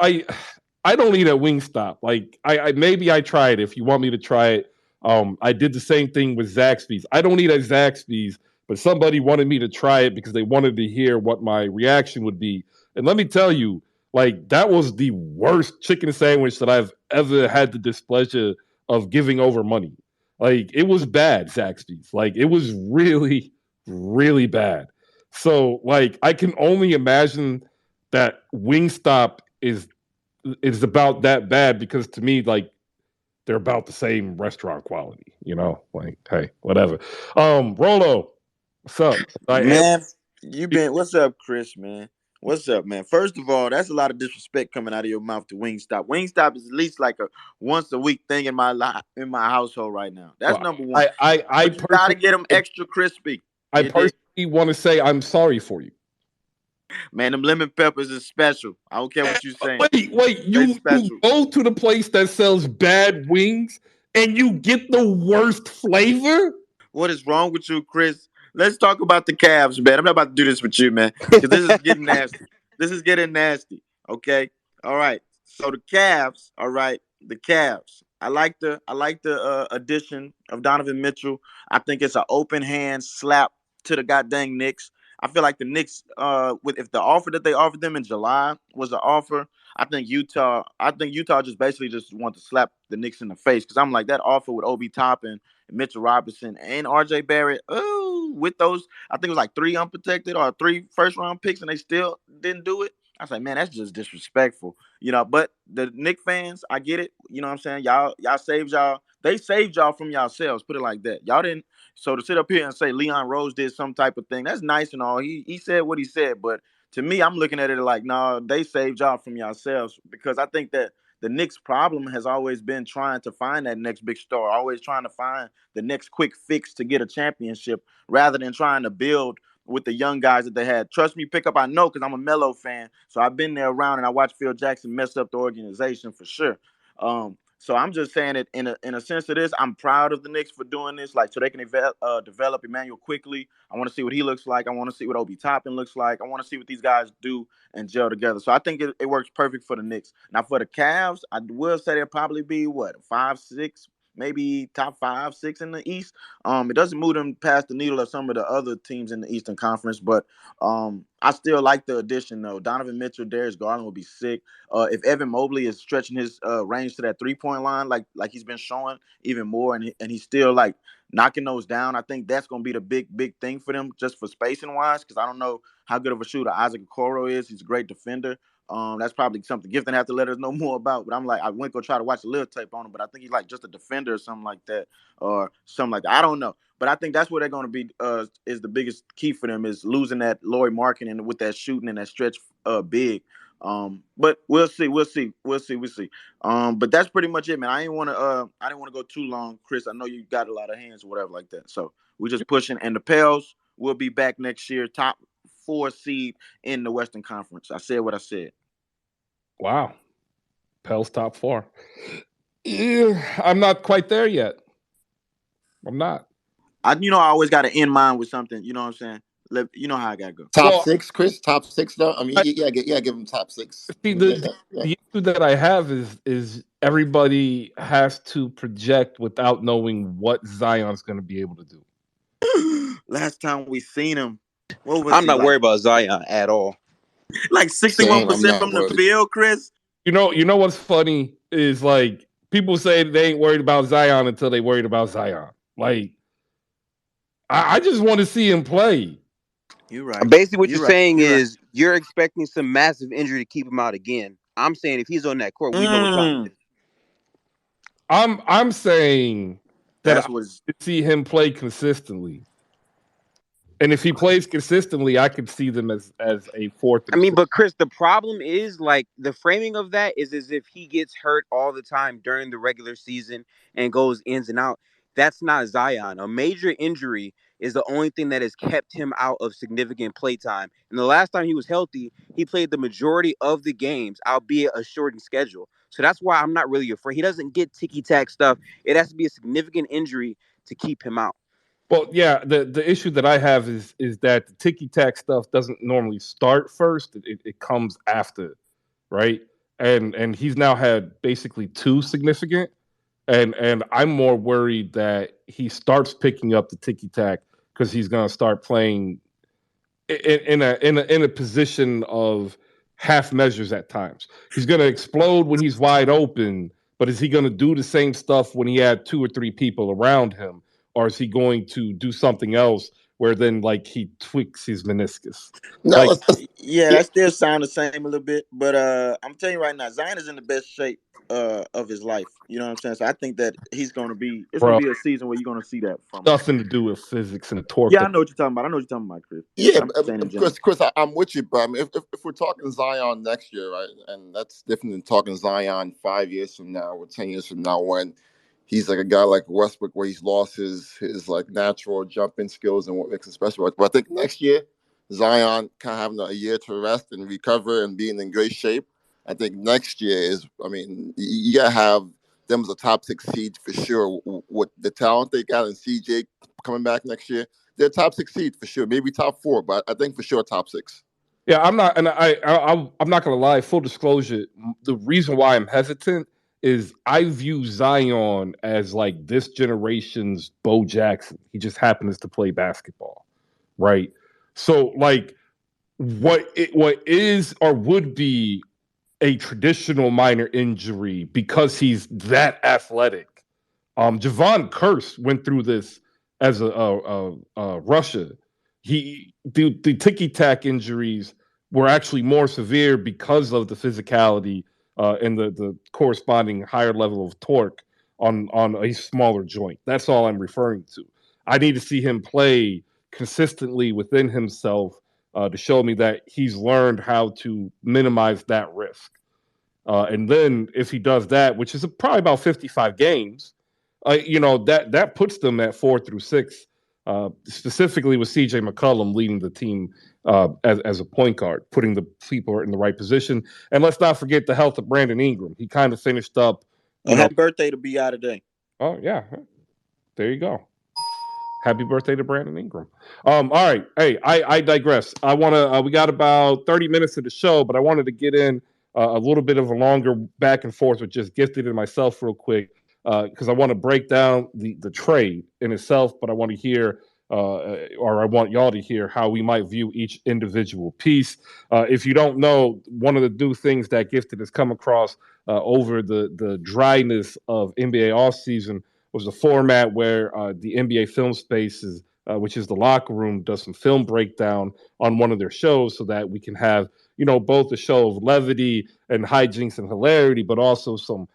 [SPEAKER 1] I don't eat at Wingstop. Like I maybe I tried. If you want me to try it, I did the same thing with Zaxby's. I don't eat at Zaxby's, but somebody wanted me to try it because they wanted to hear what my reaction would be. And let me tell you, like that was the worst chicken sandwich that I've ever had the displeasure of giving over money. Like it was bad, Zaxby's. Like it was really, really bad. So like I can only imagine that Wingstop is about that bad because to me, like they're about the same restaurant quality, you know? Like, hey, whatever. Rolo, what's up? I am
[SPEAKER 16] Man, what's up, Chris, man? What's up, man? First of all, that's a lot of disrespect coming out of your mouth to Wingstop. Wingstop is at least like a once a week thing in my life, in my household right now. That's
[SPEAKER 1] well,
[SPEAKER 16] number one.
[SPEAKER 1] I
[SPEAKER 16] But you gotta
[SPEAKER 1] personally
[SPEAKER 16] get them extra crispy.
[SPEAKER 1] I
[SPEAKER 16] You did,
[SPEAKER 1] personally want to say I'm sorry for you.
[SPEAKER 16] man. Them lemon peppers is special. I don't care what you're saying.
[SPEAKER 1] Wait,
[SPEAKER 16] They
[SPEAKER 1] you
[SPEAKER 16] special.
[SPEAKER 1] go to the place that sells bad wings and you get the worst flavor?
[SPEAKER 16] What is wrong with you, Chris? Let's talk about the Cavs, man. I'm not about to do this with you, man, because this is getting nasty. This is getting nasty. Okay. All right. So the Cavs. All right. The Cavs. I like the addition of Donovan Mitchell. I think it's an open hand slap to the goddamn Knicks. I feel like the Knicks, with if the offer that they offered them in July was an offer, I think Utah just basically just want to slap the Knicks in the face because I'm like that offer with Obi Toppin, Mitchell Robinson, and RJ Barrett. Oh, with those, I think it was like three unprotected or three first round picks, and they still didn't do it. I was like, man, that's just disrespectful, you know. But the Nick fans, I get it. You know what I'm saying? Y'all saved y'all. They saved y'all from yourselves. Put it like that. Y'all didn't. So to sit up here and say Leon Rose did some type of thing, that's nice and all. He said what he said, but to me, I'm looking at it like, no, they saved y'all from yourselves because I think that the Knicks' problem has always been trying to find that next big star, always trying to find the next quick fix to get a championship rather than trying to build with the young guys that they had. Trust me, pick up. I know because I'm a Melo fan, so I've been there around and I watched Phil Jackson mess up the organization for sure. So I'm just saying it in a sense of this. I'm proud of the Knicks for doing this, like so they can develop Emmanuel quickly. I want to see what he looks like. I want to see what Obi Toppin looks like. I want to see what these guys do and gel together. So I think it works perfect for the Knicks. Now for the Cavs, I will say they'll probably be what 5, 6, maybe top 5, 6 in the East. It doesn't move them past the needle of some of the other teams in the Eastern Conference, but I still like the addition though. Donovan Mitchell, Darius Garland will be sick. If Evan Mobley is stretching his range to that 3 point line, like he's been showing even more, and he's still like knocking those down, I think that's going to be the big thing for them just for spacing wise. Because I don't know how good of a shooter Isaac Okoro is. He's a great defender. That's probably something Gifton have to let us know more about. But I'm like, I went go try to watch a little tape on him, but I think he's like just a defender or something like that, or something like that. I don't know. But I think that's where they're going to be. Is the biggest key for them is losing that Laurie Markin and with that shooting and that stretch big. But we'll see. But that's pretty much it, man. I didn't want to go too long, Chris. I know you got a lot of hands or whatever like that. So we're just pushing. And the Pels will be back next year, top 4 seed in the Western Conference. I said what I said.
[SPEAKER 1] Wow. Pels top 4. Yeah, I'm not quite there yet. I'm not.
[SPEAKER 16] I always got to end mine with something. You know what I'm saying? You know how I gotta go.
[SPEAKER 14] Top
[SPEAKER 1] Well,
[SPEAKER 14] 6, Chris. Top 6, though. I mean,
[SPEAKER 1] I,
[SPEAKER 14] give him top 6.
[SPEAKER 1] see
[SPEAKER 14] Yeah,
[SPEAKER 1] the,
[SPEAKER 14] yeah.
[SPEAKER 1] the issue that I have is everybody has to project without knowing what Zion's going to be able to do.
[SPEAKER 16] Last time we seen him, what was
[SPEAKER 9] I'm
[SPEAKER 16] he
[SPEAKER 9] not
[SPEAKER 16] like?
[SPEAKER 9] worried about Zion at all.
[SPEAKER 16] Like
[SPEAKER 14] Same. I'm
[SPEAKER 16] 61%
[SPEAKER 14] not
[SPEAKER 16] from the
[SPEAKER 14] worried.
[SPEAKER 16] field, Chris.
[SPEAKER 1] You know what's funny is like people say they ain't worried about Zion until they worried about Zion. Like I just want to see him play.
[SPEAKER 16] You're right.
[SPEAKER 9] Basically, what
[SPEAKER 16] You're
[SPEAKER 9] you're
[SPEAKER 16] right.
[SPEAKER 9] saying
[SPEAKER 16] You're right.
[SPEAKER 9] is you're expecting some massive injury to keep him out again. I'm saying if he's on that court, we know what time
[SPEAKER 16] Mm,
[SPEAKER 9] it is.
[SPEAKER 1] I'm saying that I
[SPEAKER 16] that's what's.
[SPEAKER 1] see him play consistently. And if he plays consistently, I could see them as a 4
[SPEAKER 9] I
[SPEAKER 1] through
[SPEAKER 9] mean,
[SPEAKER 1] 6.
[SPEAKER 9] but Chris, the problem is like the framing of that is as if he gets hurt all the time during the regular season and goes ins and out. That's not Zion. A major injury is the only thing that has kept him out of significant play time. And the last time he was healthy, he played the majority of the games, albeit a shortened schedule. So that's why I'm not really afraid. He doesn't get ticky tack stuff. It has to be a significant injury to keep him out.
[SPEAKER 1] Well, yeah, the issue that I have is that the ticky tack stuff doesn't normally start first. It comes after, right? And he's now had basically 2 significant, and I'm more worried that he starts picking up the ticky tack because he's going to start playing in a position of half measures at times. He's going to explode when he's wide open, but is he going to do the same stuff when he had 2 or 3 people around him, or is he going to do something else where then like he tweaks his meniscus?
[SPEAKER 14] No,
[SPEAKER 1] Like
[SPEAKER 16] Yeah,
[SPEAKER 14] yeah.
[SPEAKER 16] that still sound the same a little bit, but I'm telling you right now, Zion is in the best shape of his life. You know what I'm saying? So I think that he's gonna be. It's gonna
[SPEAKER 1] bro,
[SPEAKER 16] be a season where you're gonna see that from him.
[SPEAKER 1] nothing to do with physics and torque.
[SPEAKER 16] Yeah, I know what you're talking about. I know what you're talking about, Chris.
[SPEAKER 14] Yeah,
[SPEAKER 16] I'm just saying in general.
[SPEAKER 14] Chris, I'm with you, but I mean, if we're talking Zion next year, right, and that's different than talking Zion 5 years from now or 10 years from now, when he's like a guy like Westbrook, where he's lost his like natural jumping skills and what makes him special. But I think next year, Zion kind of having a year to rest and recover and being in great shape. I think next year is, I mean, you gotta have them as a top 6 seed for sure. With the talent they got and CJ coming back next year, they're top 6 seed for sure. Maybe top 4, but I think for sure top 6.
[SPEAKER 1] Yeah, I'm not, and I'm not gonna lie. Full disclosure: the reason why I'm hesitant is I view Zion as like this generation's Bo Jackson. He just happens to play basketball, right? So, like, what is or would be a traditional minor injury because he's that athletic. Javon Curse went through this as a Russia. The ticky tack injuries were actually more severe because of the physicality and the corresponding higher level of torque on a smaller joint. That's all I'm referring to. I need to see him play consistently within himself to show me that he's learned how to minimize that risk. And then if he does that, which is probably about 55 games, that puts them at 4 through 6, specifically with CJ McCollum leading the team as a point guard, putting the people in the right position. And let's not forget the health of Brandon Ingram. He kind of finished up.
[SPEAKER 16] Happy birthday to be out today.
[SPEAKER 1] Oh yeah, there you go. Happy birthday to Brandon Ingram. All right. Hey, I digress. I want to, we got about 30 minutes of the show, but I wanted to get in a little bit of a longer back and forth with just Gifted and myself real quick because I want to break down the trade in itself, but I want to hear, or I want y'all to hear how we might view each individual piece. If you don't know, one of the new things that Gifted has come across over the dryness of NBA off season was a format where the NBA Film Spaces, which is the locker room, does some film breakdown on one of their shows so that we can have, both a show of levity and hijinks and hilarity, but also some,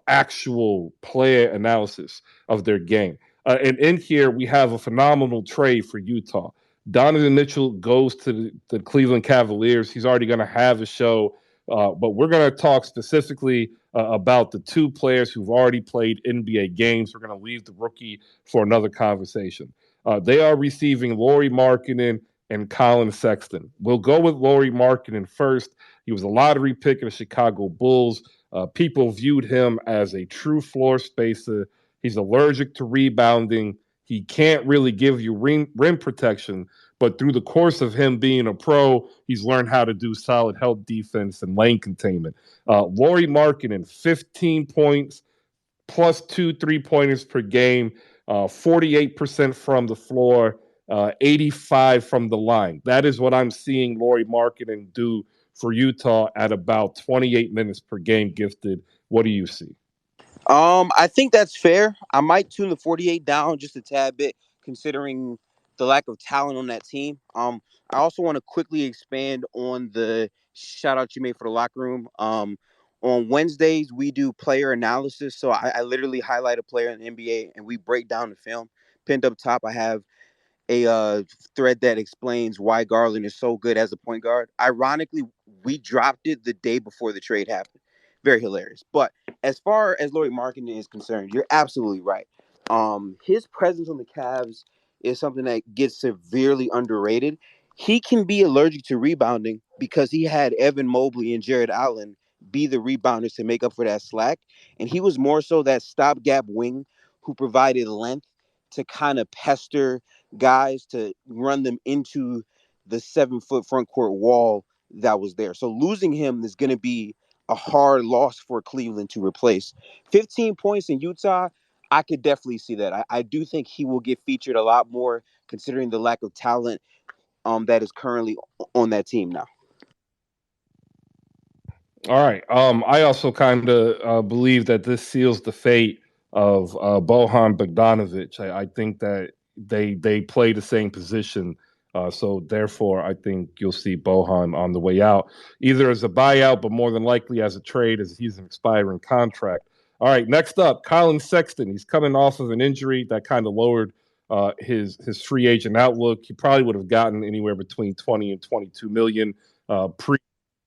[SPEAKER 1] actual player analysis of their game. And in here, we have a phenomenal trade for Utah. Donovan Mitchell goes to the Cleveland Cavaliers. He's already going to have a show, but we're going to talk specifically about the 2 players who've already played NBA games. We're going to leave the rookie for another conversation. They are receiving Lauri Markkinen and Colin Sexton. We'll go with Lauri Markkanen first. He was a lottery pick of the Chicago Bulls. People viewed him as a true floor spacer. He's allergic to rebounding. He can't really give you rim protection, but through the course of him being a pro, he's learned how to do solid help defense and lane containment. Lauri Markkanen, 15 points, plus 2 3-pointers per game, 48% from the floor, 85 from the line. That is what I'm seeing Lauri Markkanen do for Utah at about 28 minutes per game gifted. What do you see?
[SPEAKER 9] I think that's fair. I might tune the 48 down just a tad bit, considering the lack of talent on that team. I also want to quickly expand on the shout out you made for the locker room. On Wednesdays we do player analysis, so I literally highlight a player in the NBA and we break down the film. Pinned up top, I have a thread that explains why Garland is so good as a point guard. Ironically, we dropped it the day before the trade happened. Very hilarious. But as far as Lauri Markkanen is concerned, you're absolutely right. His presence on the Cavs is something that gets severely underrated. He can be allergic to rebounding because he had Evan Mobley and Jared Allen be the rebounders to make up for that slack. And he was more so that stopgap wing who provided length to kind of pester guys to run them into the 7-foot front court wall that was there. So losing him is going to be a hard loss for Cleveland to replace. 15 points in Utah, I could definitely see that. I do think he will get featured a lot more considering the lack of talent that is currently on that team now.
[SPEAKER 1] All right. I also kind of believe that this seals the fate of Bohan Bogdanovic. I think that they play the same position, so therefore I think you'll see Bohan on the way out, either as a buyout, but more than likely as a trade, as he's an expiring contract. All right. Next up, Colin Sexton. He's coming off of an injury that kind of lowered his free agent outlook. He probably would have gotten anywhere between 20 and 22 million pre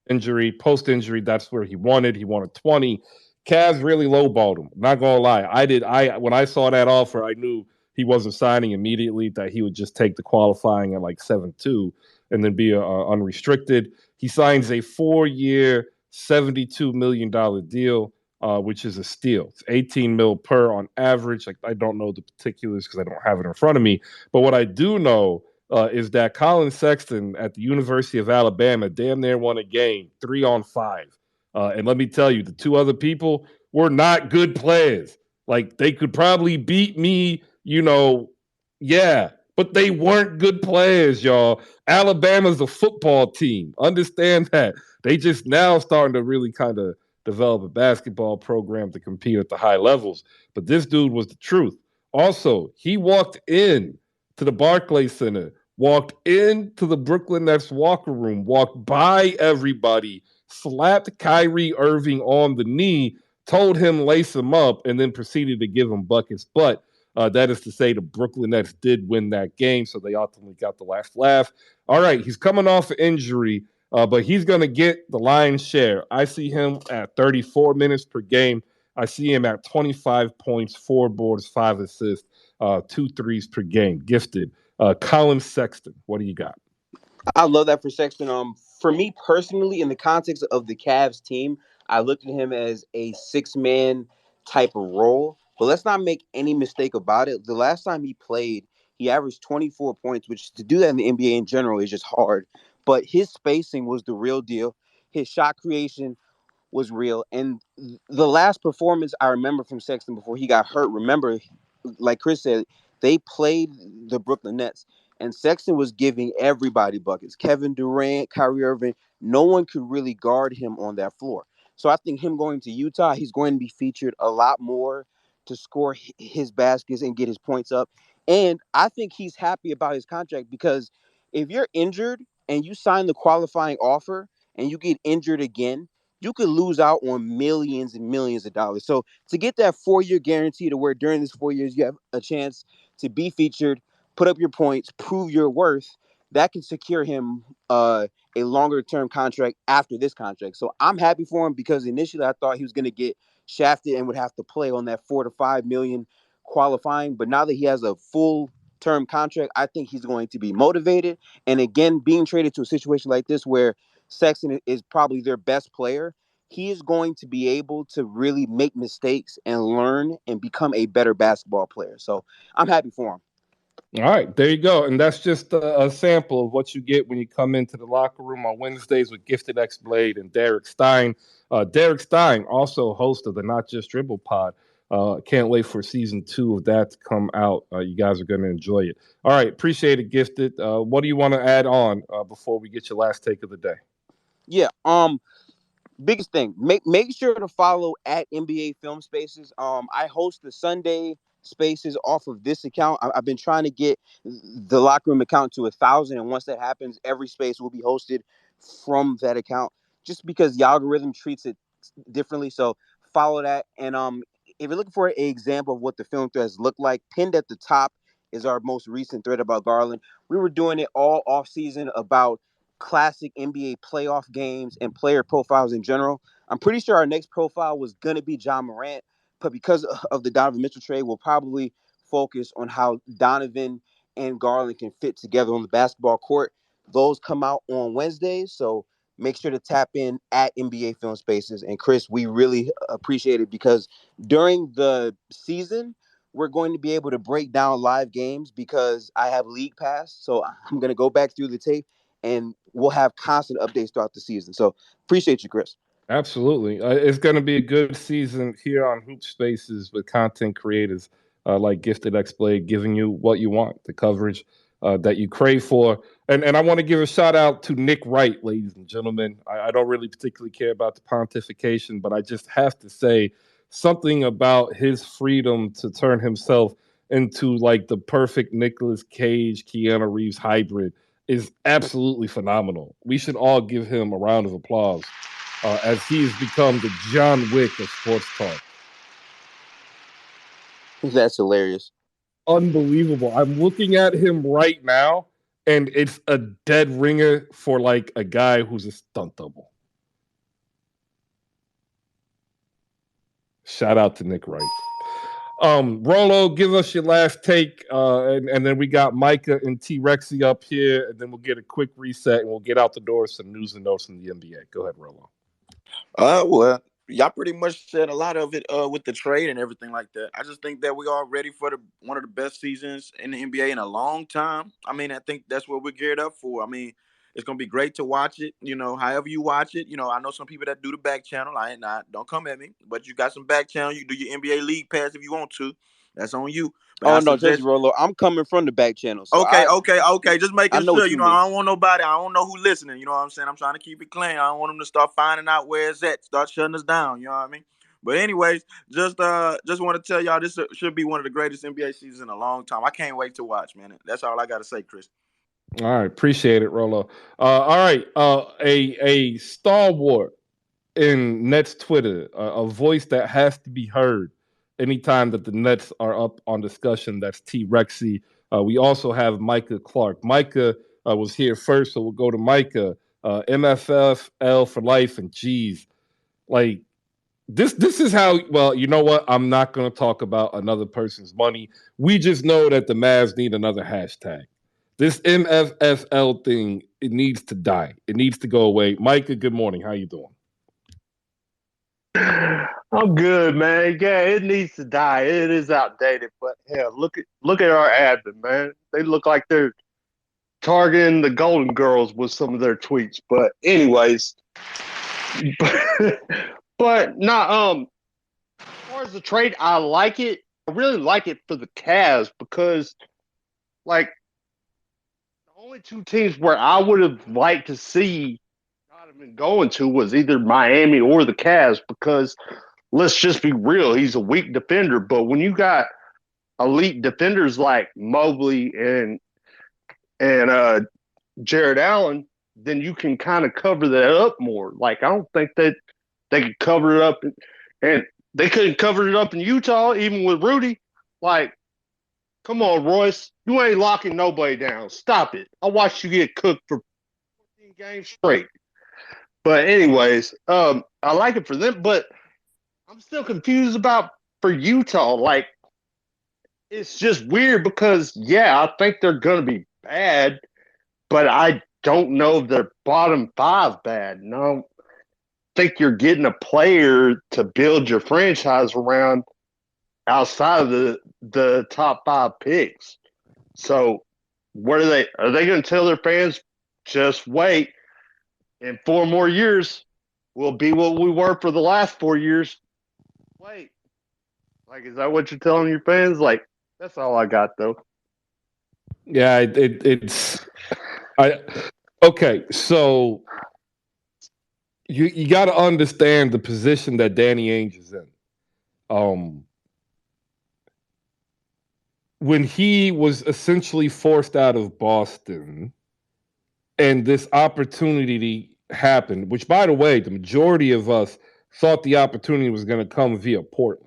[SPEAKER 1] injury, post injury, that's where he wanted. He wanted 20. Cavs really lowballed him. Not gonna lie. I when I saw that offer, I knew he wasn't signing immediately, that he would just take the qualifying at like 7-2 and then be unrestricted. He signs a 4-year, $72 million deal, which is a steal. It's 18 mil per on average. Like, I don't know the particulars because I don't have it in front of me. But what I do know is that Colin Sexton at the University of Alabama damn near won a game 3-on-5. And let me tell you, the two other people were not good players. Like, they could probably beat me, yeah, but they weren't good players, y'all. Alabama's a football team. Understand that. They just now starting to really kind of develop a basketball program to compete at the high levels. But this dude was the truth. Also, he walked in to the Barclays Center, walked into the Brooklyn Nets locker room, walked by everybody, slapped Kyrie Irving on the knee, told him lace him up, and then proceeded to give him buckets. But that is to say, the Brooklyn Nets did win that game, so they ultimately got the last laugh. All right, he's coming off an injury, but he's going to get the lion's share. I see him at 34 minutes per game. I see him at 25 points, 4 boards, 5 assists, 2 threes per game. Gifted. Colin Sexton, what do you got?
[SPEAKER 9] I love that for Sexton. For me personally, in the context of the Cavs team, I looked at him as a 6-man type of role. But let's not make any mistake about it. The last time he played, he averaged 24 points, which to do that in the NBA in general is just hard. But his spacing was the real deal. His shot creation was real. And the last performance I remember from Sexton before he got hurt, remember, like Chris said, they played the Brooklyn Nets, and Sexton was giving everybody buckets. Kevin Durant, Kyrie Irving, no one could really guard him on that floor. So I think him going to Utah, he's going to be featured a lot more to score his baskets and get his points up. And I think he's happy about his contract because if you're injured and you sign the qualifying offer and you get injured again, you could lose out on millions and millions of dollars. So to get that 4-year guarantee to where during this 4 years you have a chance to be featured, put up your points, prove your worth, that can secure him a longer term contract after this contract. So I'm happy for him because initially I thought he was going to get shafted and would have to play on that 4 to 5 million qualifying. But now that he has a full term contract, I think he's going to be motivated. And again, being traded to a situation like this where Sexton is probably their best player, he is going to be able to really make mistakes and learn and become a better basketball player. So I'm happy for him.
[SPEAKER 1] All right, there you go. And that's just a sample of what you get when you come into the locker room on Wednesdays with Gifted X Blade and Derek Stein. Derek Stein, also host of the Not Just Dribble pod. Can't wait for season 2 of that to come out. You guys are going to enjoy it. All right, appreciate it, Gifted. What do you want to add on before we get your last take of the day?
[SPEAKER 9] Yeah. Biggest thing, make sure to follow at NBA Film Spaces. I host the Sunday spaces off of this account. I've been trying to get the locker room account to 1,000, and once that happens, every space will be hosted from that account. Just because the algorithm treats it differently, so follow that. And if you're looking for an example of what the film threads look like, pinned at the top is our most recent thread about Garland. We were doing it all off season about classic NBA playoff games and player profiles in general. I'm pretty sure our next profile was going to be John Morant, but because of the Donovan Mitchell trade, we'll probably focus on how Donovan and Garland can fit together on the basketball court. Those come out on Wednesdays, so make sure to tap in at NBA Film Spaces. And Chris, we really appreciate it because during the season, we're going to be able to break down live games because I have League Pass. So I'm going to go back through the tape and we'll have constant updates throughout the season. So appreciate you, Chris.
[SPEAKER 1] Absolutely. It's going to be a good season here on Hoop Spaces with content creators like Gifted X Blade giving you what you want, the coverage that you crave for. And I want to give a shout out to Nick Wright, ladies and gentlemen. I don't really particularly care about the pontification, but I just have to say something about his freedom to turn himself into like the perfect Nicolas Cage, Keanu Reeves hybrid is absolutely phenomenal. We should all give him a round of applause as he's become the John Wick of sports talk.
[SPEAKER 9] That's hilarious.
[SPEAKER 1] Unbelievable. I'm looking at him right now, and it's a dead ringer for like a guy who's a stunt double. Shout out to Nick Wright. Rolo, give us your last take, and then we got Micah and T Rexy up here, and then we'll get a quick reset and we'll get out the door with some news and notes from the NBA. Go ahead, Rolo.
[SPEAKER 16] Well, y'all pretty much said a lot of it with the trade and everything like that. I just think that we are ready for one of the best seasons in the NBA in a long time. I mean, I think that's what we're geared up for. I mean, it's gonna be great to watch it. You know, however you watch it. You know, I know some people that do the back channel. I ain't not. Don't come at me. But you got some back channel. You do your NBA League Pass if you want to. That's on you. But
[SPEAKER 9] Oh no, Jesse Rolo, I'm coming from the back channel. So
[SPEAKER 16] okay. Just making sure. You know,
[SPEAKER 9] mean.
[SPEAKER 16] I don't want nobody. I don't know who listening. You know what I'm saying? I'm trying to keep it clean. I don't want them to start finding out where it's at. Start shutting us down. You know what I mean? But anyways, just want to tell y'all this should be one of the greatest NBA seasons in a long time. I can't wait to watch, man. That's all I got to say, Chris.
[SPEAKER 1] All right, appreciate it, Rolo. All right, a stalwart in Nets Twitter, a voice that has to be heard anytime that the Nets are up on discussion. That's T Rexy. We also have Micah Clark. Micah was here first, so we'll go to Micah. MFF, L for life, and G's. Like this is how. Well, you know what? I'm not going to talk about another person's money. We just know that the Mavs need another hashtag. This MFFL thing, it needs to die. It needs to go away. Micah, good morning. How you doing?
[SPEAKER 17] I'm good, man. Yeah, it needs to die. It is outdated, but hell, look at our admin, man. They look like they're targeting the Golden Girls with some of their tweets. But anyways, but not as far as the trade, I like it. I really like it for the Cavs because, like, the only two teams where I would have liked to see Donovan going to was either Miami or the Cavs because let's just be real, he's a weak defender. But when you got elite defenders like Mobley and Jared Allen, then you can kind of cover that up more. Like I don't think that they could cover it up, and they couldn't cover it up in Utah even with Rudy. Like, come on, Royce, you ain't locking nobody down. Stop it. I watched you get cooked for 14 games straight. But anyways, I like it for them, but I'm still confused about for Utah. Like, it's just weird because, yeah, I think they're going to be bad, but I don't know if they're bottom five bad. And I don't think you're getting a player to build your franchise around outside of the top five picks. So what are they going to tell their fans? Just wait. In 4 more years, we'll be what we were for the last 4 years. Wait. Like, is that what you're telling your fans? Like, that's all I got, though.
[SPEAKER 1] Yeah, it's I okay. So you got to understand the position that Danny Ainge is in. Um, when he was essentially forced out of Boston, and this opportunity happened, which, by the way, the majority of us thought the opportunity was going to come via Portland.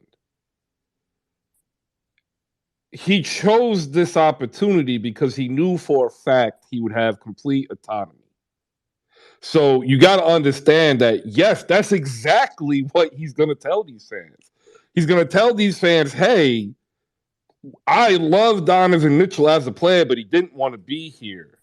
[SPEAKER 1] He chose this opportunity because he knew for a fact he would have complete autonomy. So you got to understand that, yes, that's exactly what he's going to tell these fans. He's going to tell these fans, hey, I love Donovan Mitchell as a player, but he didn't want to be here.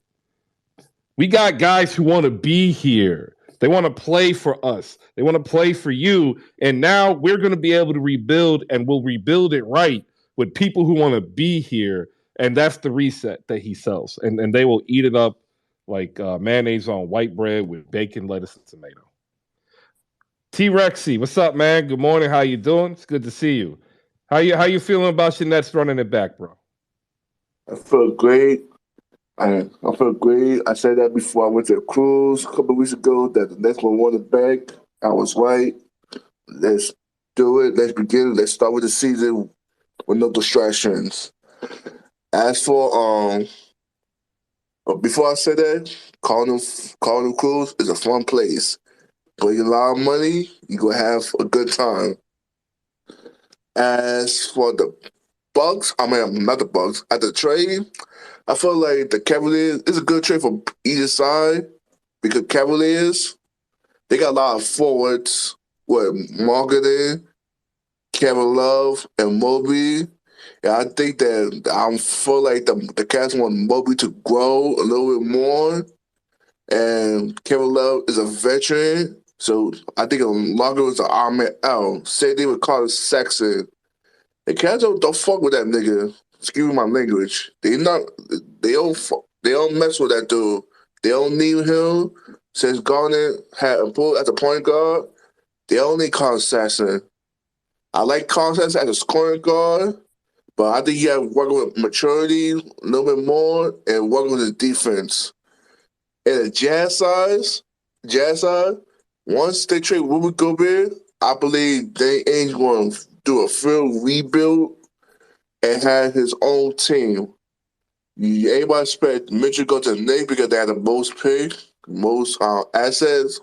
[SPEAKER 1] We got guys who want to be here. They want to play for us. They want to play for you. And now we're going to be able to rebuild, and we'll rebuild it right with people who want to be here. And that's the reset that he sells. And they will eat it up like mayonnaise on white bread with bacon, lettuce, and tomato. T Rexy, what's up, man? Good morning. How you doing? It's good to see you. How you feeling about your Nets running it back, bro?
[SPEAKER 18] I feel great. I feel great. I said that before I went to a cruise a couple of weeks ago that the Nets will win it back. I was right. Let's do it. Let's begin. Let's start with the season with no distractions. As for before I say that, calling them cruise is a fun place. Bring a lot of money, you gonna have a good time. As for the Bucks, I mean not the Bucks. At the trade, I feel like the Cavaliers is a good trade for either side because Cavaliers they got a lot of forwards with Marketing, Kevin Love, and Mobley. And I think that I feel like the Cavs want Mobley to grow a little bit more. And Kevin Love is a veteran, so I think longer is an Ahmed L. Same thing with Carter Sexton. The Cavs don't fuck with that nigga. Excuse my language. They don't mess with that dude. They don't need him. Since Garnett had a pull as a point guard, they don't need Carter Sexton. I like Carter Sexton as a scoring guard, but I think you have to work with maturity a little bit more and work with the defense. And the Jazz side, once they trade Ruby Gobert, I believe they ain't going to do a full rebuild and have his own team. Everybody expect Mitchell go to the Knicks because they have the most pick, most assets.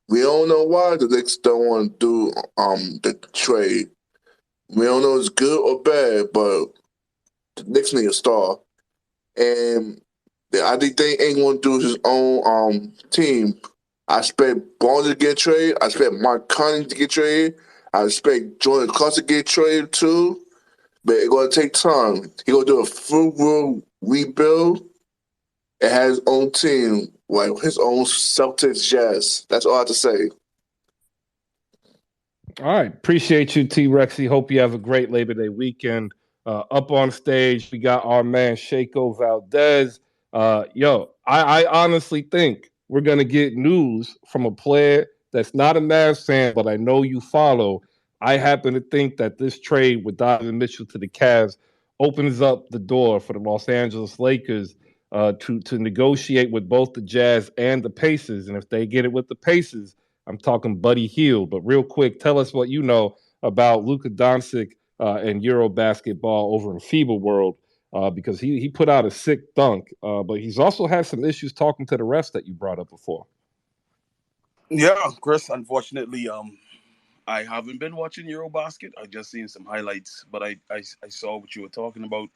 [SPEAKER 18] We don't know why the Knicks don't want to do the trade. We don't know if it's good or bad, but the Knicks need a star. And I think they ain't going to do his own team. I expect Barnes to get traded. I expect Mark Cunning to get traded. I expect Jordan Clarkson to get traded too. But it's going to take time. He's going to do a full rebuild and have his own team, like his own Celtics Jazz. That's all I have to say.
[SPEAKER 1] All right. Appreciate you, T Rexy. Hope you have a great Labor Day weekend. Up on stage, we got our man Shaco Valdez. I honestly think we're going to get news from a player that's not a Mavs fan, but I know you follow. I happen to think that this trade with Donovan Mitchell to the Cavs opens up the door for the Los Angeles Lakers to negotiate with both the Jazz and the Pacers. And if they get it with the Pacers, I'm talking Buddy Hield. But real quick, tell us what you know about Luka Doncic and Euro basketball over in FIBA World, because he put out a sick dunk, but he's also had some issues talking to the refs that you brought up before.
[SPEAKER 19] Yeah, Chris. Unfortunately, I haven't been watching Eurobasket. I just seen some highlights, but I saw what you were talking about.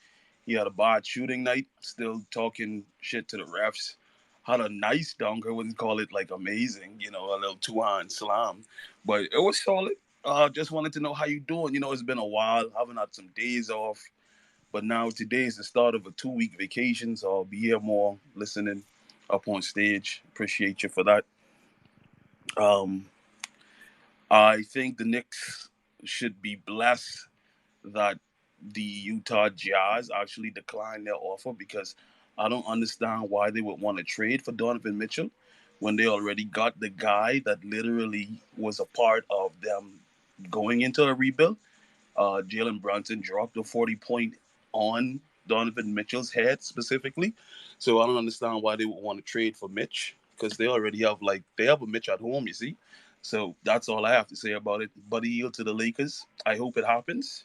[SPEAKER 19] He had a bad shooting night, still talking shit to the refs. Had a nice dunk. I wouldn't call it like amazing, a little two-hand slam, but it was solid. Just wanted to know how you doing. It's been a while. Haven't had some days off. But now today is the start of a 2 week vacation, so I'll be here more listening up on stage. Appreciate you for that. Um, I think the Knicks should be blessed that the Utah Jazz actually declined their offer, because I don't understand why they would want to trade for Donovan Mitchell when they already got the guy that literally was a part of them going into a rebuild. Jalen Brunson dropped a 40 point on Donovan Mitchell's head specifically. So I don't understand why they would want to trade for Mitch, because they already have they have a Mitch at home, you see. So that's all I have to say about it. Buddy yield to the Lakers. I hope it happens.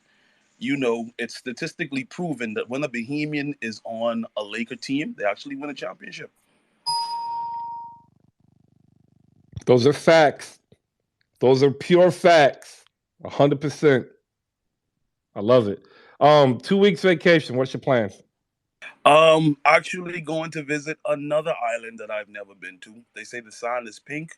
[SPEAKER 19] It's statistically proven that when a Bohemian is on a Laker team, they actually win a championship.
[SPEAKER 1] Those are facts. Those are pure facts. 100%. I love it. 2 weeks vacation. What's your plans?
[SPEAKER 19] Actually going to visit another island that I've never been to. They say the sand is pink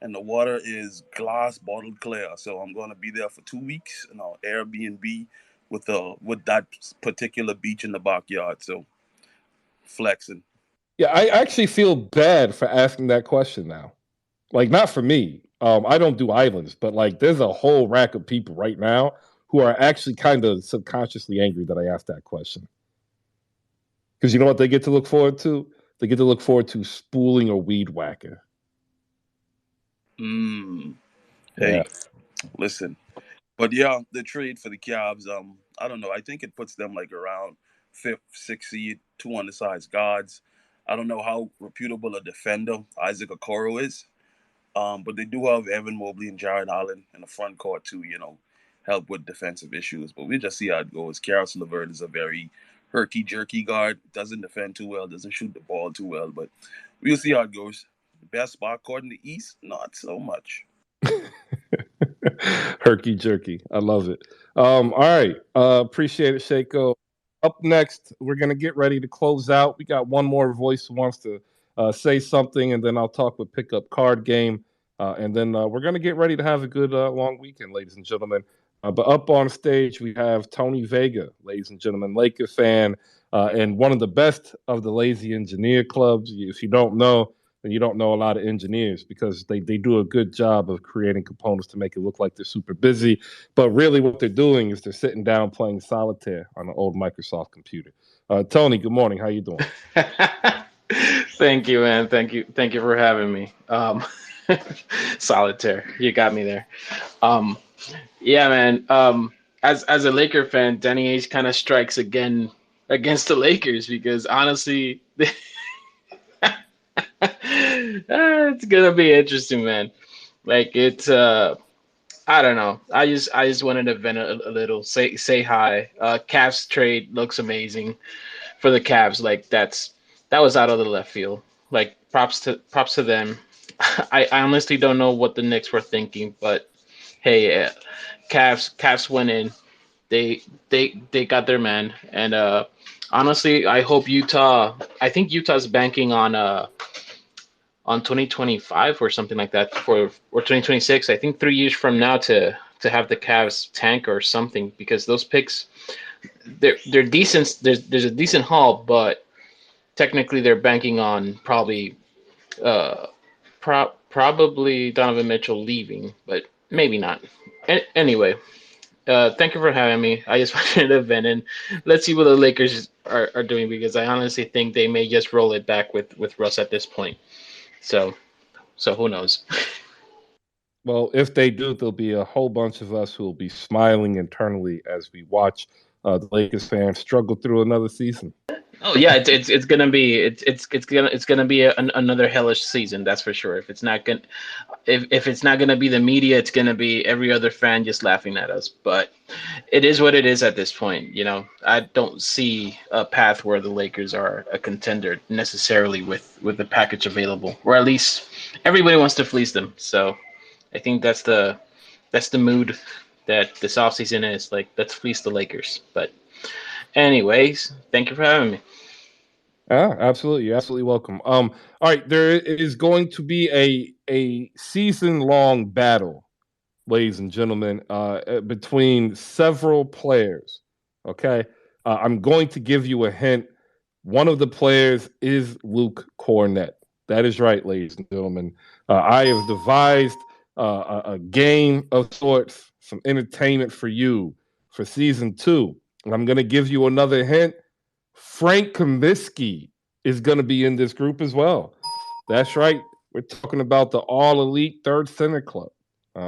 [SPEAKER 19] and the water is glass bottled clear. So I'm going to be there for 2 weeks in our Airbnb with that particular beach in the backyard. So flexing.
[SPEAKER 1] Yeah, I actually feel bad for asking that question now. Like, not for me. I don't do islands, but there's a whole rack of people right now who are actually kind of subconsciously angry that I asked that question. Because you know what they get to look forward to? They get to look forward to spooling a weed whacker.
[SPEAKER 19] Hey,
[SPEAKER 1] Yeah.
[SPEAKER 19] listen. But yeah, the trade for the Cavs, I don't know. I think it puts them around fifth, sixth seed, two undersized guards. I don't know how reputable a defender Isaac Okoro is. But they do have Evan Mobley and Jared Allen in the front court to, help with defensive issues. But we'll just see how it goes. Karis LeVert is a very herky-jerky guard. Doesn't defend too well, doesn't shoot the ball too well. But we'll see how it goes. The best spot court in the East? Not so much.
[SPEAKER 1] Herky jerky. I love it. All right. Appreciate it, Shaco. Up next, we're going to get ready to close out. We got one more voice who wants to say something, and then I'll talk with Pickup Card Game. And then we're going to get ready to have a good long weekend, ladies and gentlemen. But up on stage, we have Tony Vega, ladies and gentlemen, Laker fan, and one of the best of the Lazy Engineer clubs. If you don't know, then you don't know a lot of engineers, because they do a good job of creating components to make it look like they're super busy. But really what they're doing is they're sitting down playing solitaire on an old Microsoft computer. Tony, good morning. How you doing?
[SPEAKER 20] Thank you, man. Thank you for having me. Solitaire, you got me there. Yeah, man. As a Laker fan, Danny Ainge kind of strikes again against the Lakers, because honestly, it's gonna be interesting, man. It's I don't know. I just wanted to vent a little. Say hi. Cavs trade looks amazing for the Cavs. That was out of the left field. Props to them. I honestly don't know what the Knicks were thinking, but hey, Cavs went in. They got their man, and honestly, I hope Utah. I think Utah's banking on 2025 or something like that, or 2026. I think 3 years from now to have the Cavs tank or something, because those picks, they're decent. There's a decent haul, but technically they're banking on uh probably Donovan Mitchell leaving, but maybe not. Anyway, thank you for having me. I just wanted to vent, and let's see what the Lakers are doing, because I honestly think they may just roll it back with Russ at this point. So who knows?
[SPEAKER 1] Well, if they do, there'll be a whole bunch of us who will be smiling internally as we watch the Lakers fans struggle through another season.
[SPEAKER 20] Oh yeah, it's gonna be it's gonna be another hellish season, that's for sure. If it's not gonna be the media, it's gonna be every other fan just laughing at us. But it is what it is at this point. I don't see a path where the Lakers are a contender necessarily with the package available, or at least everybody wants to fleece them. So I think that's the mood that this offseason is. Let's fleece the Lakers. But anyways, thank you for having me.
[SPEAKER 1] Absolutely. You're absolutely welcome. All right, there is going to be a season-long battle, ladies and gentlemen, between several players. Okay, I'm going to give you a hint. One of the players is Luke Cornett. That is right, ladies and gentlemen. I have devised a game of sorts, some entertainment for you for season 2. And I'm going to give you another hint. Frank Kaminsky is going to be in this group as well. That's right. We're talking about the All Elite Third Center Club.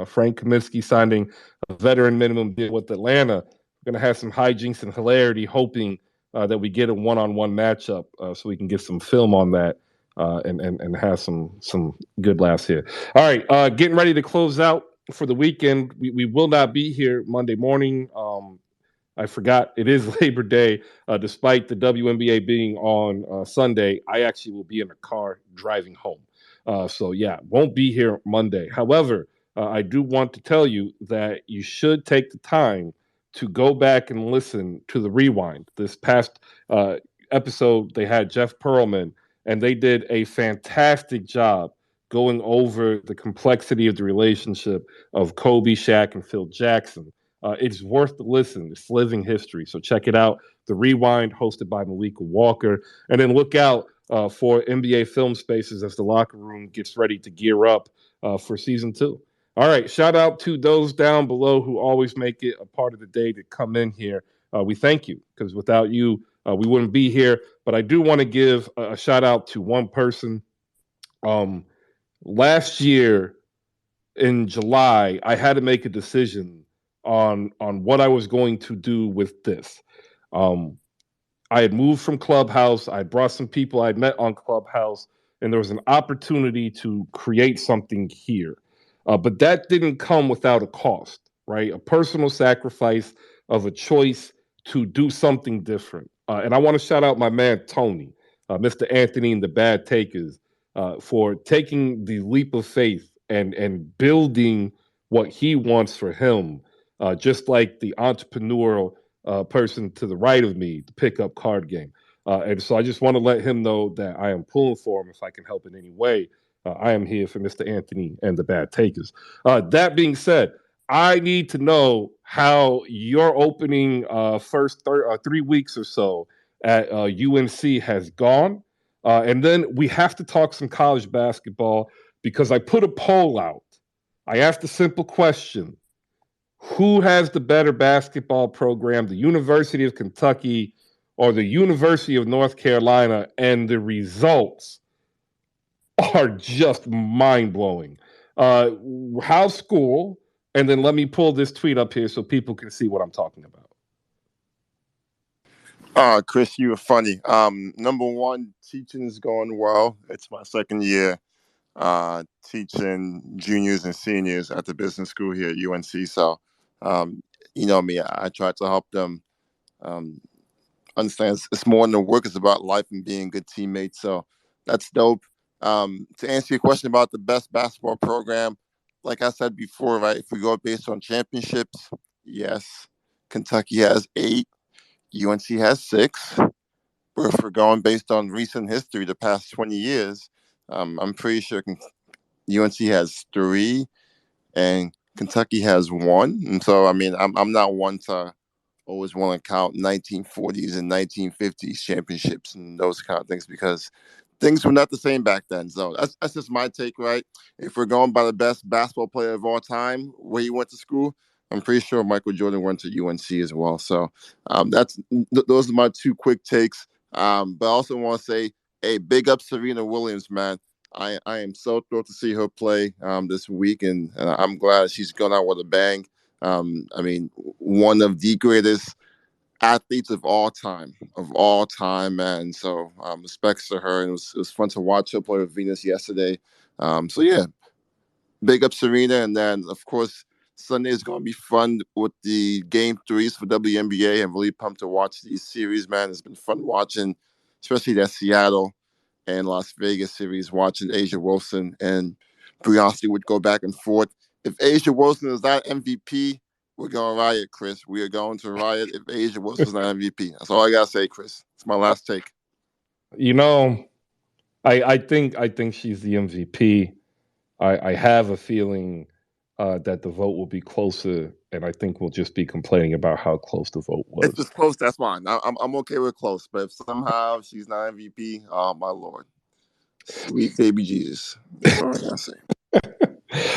[SPEAKER 1] Frank Kaminsky signing a veteran minimum deal with Atlanta. We're going to have some hijinks and hilarity, hoping that we get a one-on-one matchup so we can get some film on that and have some good laughs here. All right, getting ready to close out for the weekend. We will not be here Monday morning. I forgot it is Labor Day. Despite the WNBA being on Sunday, I actually will be in a car driving home. So yeah, won't be here Monday. However, I do want to tell you that you should take the time to go back and listen to the rewind. This past episode, they had Jeff Pearlman, and they did a fantastic job going over the complexity of the relationship of Kobe, Shaq, and Phil Jackson. It's worth the listen. It's living history. So check it out. The Rewind, hosted by Malika Walker. And then look out for NBA Film Spaces as the locker room gets ready to gear up for season 2. All right. Shout out to those down below who always make it a part of the day to come in here. We thank you, because without you, we wouldn't be here. But I do want to give a shout out to one person. Last year in July, I had to make a decision on what I was going to do with this. I had moved from Clubhouse. I brought some people I'd met on Clubhouse, and there was an opportunity to create something here. But that didn't come without a cost, right? A personal sacrifice of a choice to do something different. And I want to shout out my man, Tony, Mr. Anthony and the Bad Takers, for taking the leap of faith and building what he wants for him, just like the entrepreneurial person to the right of me, the pickup card game. And so I just want to let him know that I am pulling for him if I can help in any way. I am here for Mr. Anthony and the Bad Takers. That being said, I need to know how your opening first 3 weeks or so at UNC has gone. And then we have to talk some college basketball, because I put a poll out. I asked a simple question: who has the better basketball program, the University of Kentucky or the University of North Carolina? And the results are just mind-blowing. How's school? And then let me pull this tweet up here so people can see what I'm talking about.
[SPEAKER 14] Chris, you were funny. Number one, teaching is going well. It's my second year teaching juniors and seniors at the business school here at UNC. So, you know me, I try to help them understand it's more than the work. It's about life and being good teammates. So that's dope. To answer your question about the best basketball program, like I said before, right, if we go based on championships, yes, Kentucky has 8. UNC has 6. But if we're going based on recent history, the past 20 years, I'm pretty sure UNC has 3 and Kentucky has 1. And so, I mean, I'm not one to always want to count 1940s and 1950s championships and those kind of things, because things were not the same back then. So that's just my take, right? If we're going by the best basketball player of all time, where he went to school, I'm pretty sure Michael Jordan went to UNC as well. So those are my 2 quick takes. But I also want to say, hey, big up Serena Williams, man. I am so thrilled to see her play this week, and I'm glad she's gone out with a bang. I mean, one of the greatest athletes of all time, man. So respects to her, and it was fun to watch her play with Venus yesterday. So yeah, big up Serena, and then of course Sunday is going to be fun with the game 3s for WNBA. I'm really pumped to watch these series, man. It's been fun watching, especially that Seattle and Las Vegas series, watching Asia Wilson and Brianna would go back and forth. If Asia Wilson is not MVP, we're going to riot, Chris. We are going to riot if Asia Wilson is not MVP. That's all I got to say, Chris. It's my last take.
[SPEAKER 1] You know, I think she's the MVP. I have a feeling that the vote will be closer, and I think we'll just be complaining about how close the vote was.
[SPEAKER 14] If it's close, that's fine. I'm okay with close. But if somehow she's not MVP, oh my lord, sweet baby Jesus. That's all I gotta say.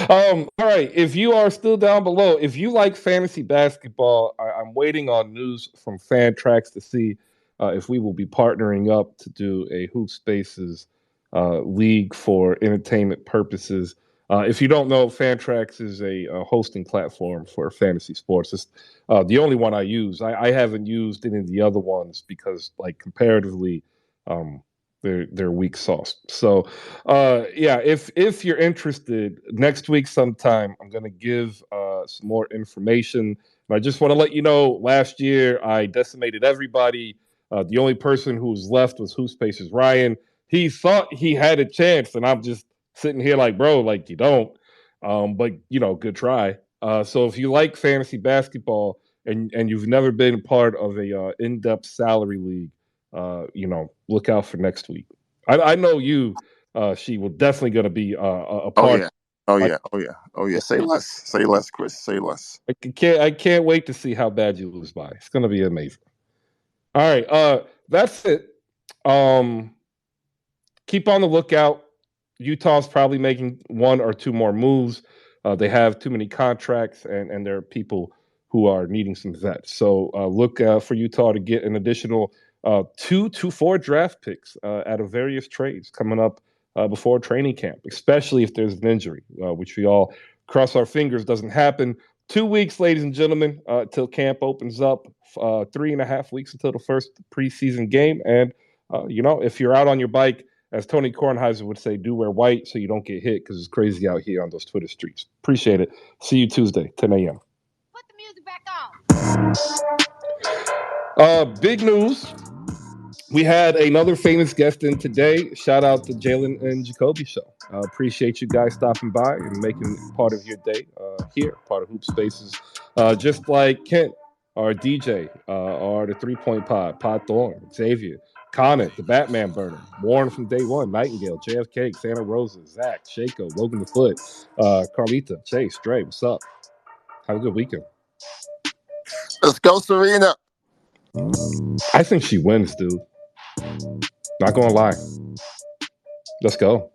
[SPEAKER 1] All right. If you are still down below, if you like fantasy basketball, I'm waiting on news from Fantrax to see if we will be partnering up to do a Hoop Spaces league for entertainment purposes. If you don't know, Fantrax is a hosting platform for fantasy sports. It's the only one I use. I haven't used any of the other ones because, like, comparatively, um, they're weak sauce. So yeah, if you're interested, next week sometime I'm gonna give some more information. And I just want to let you know, last year I decimated everybody. The only person who was left was Who Spaces Ryan. He thought he had a chance, and I'm just sitting here like, bro, like you don't. But good try. So if you like fantasy basketball and you've never been part of a in-depth salary league, look out for next week. I know you. She will definitely going to be a
[SPEAKER 14] Oh
[SPEAKER 1] part.
[SPEAKER 14] yeah. Oh yeah. Oh yeah. Oh yeah. Say less. Say less, Chris. Say less.
[SPEAKER 1] I can't wait to see how bad you lose by. It's going to be amazing. All right. That's it. Keep on the lookout. Utah's probably making one or two more moves. They have too many contracts, and there are people who are needing some vets. So look for Utah to get an additional 2 to 4 draft picks out of various trades coming up before training camp, especially if there's an injury, which we all cross our fingers doesn't happen. 2 weeks, ladies and gentlemen, till camp opens up. 3.5 weeks until the first preseason game. And, if you're out on your bike, as Tony Kornheiser would say, do wear white so you don't get hit because it's crazy out here on those Twitter streets. Appreciate it. See you Tuesday, 10 a.m. Put the music back on. Big news. We had another famous guest in today. Shout out to Jalen and Jacoby Show. Appreciate you guys stopping by and making part of your day here, part of Hoop Spaces. Just like Kent, our DJ, or the 3 Point Pod Thorne, Xavier, Comet, the Batman Burner, Warren from day one, Nightingale, JFK, Santa Rosa, Zach, Shaco, Logan the Foot, Carlita, Chase, Dre, what's up? Have a good weekend.
[SPEAKER 14] Let's go, Serena.
[SPEAKER 1] I think she wins, dude. Not gonna lie. Let's go.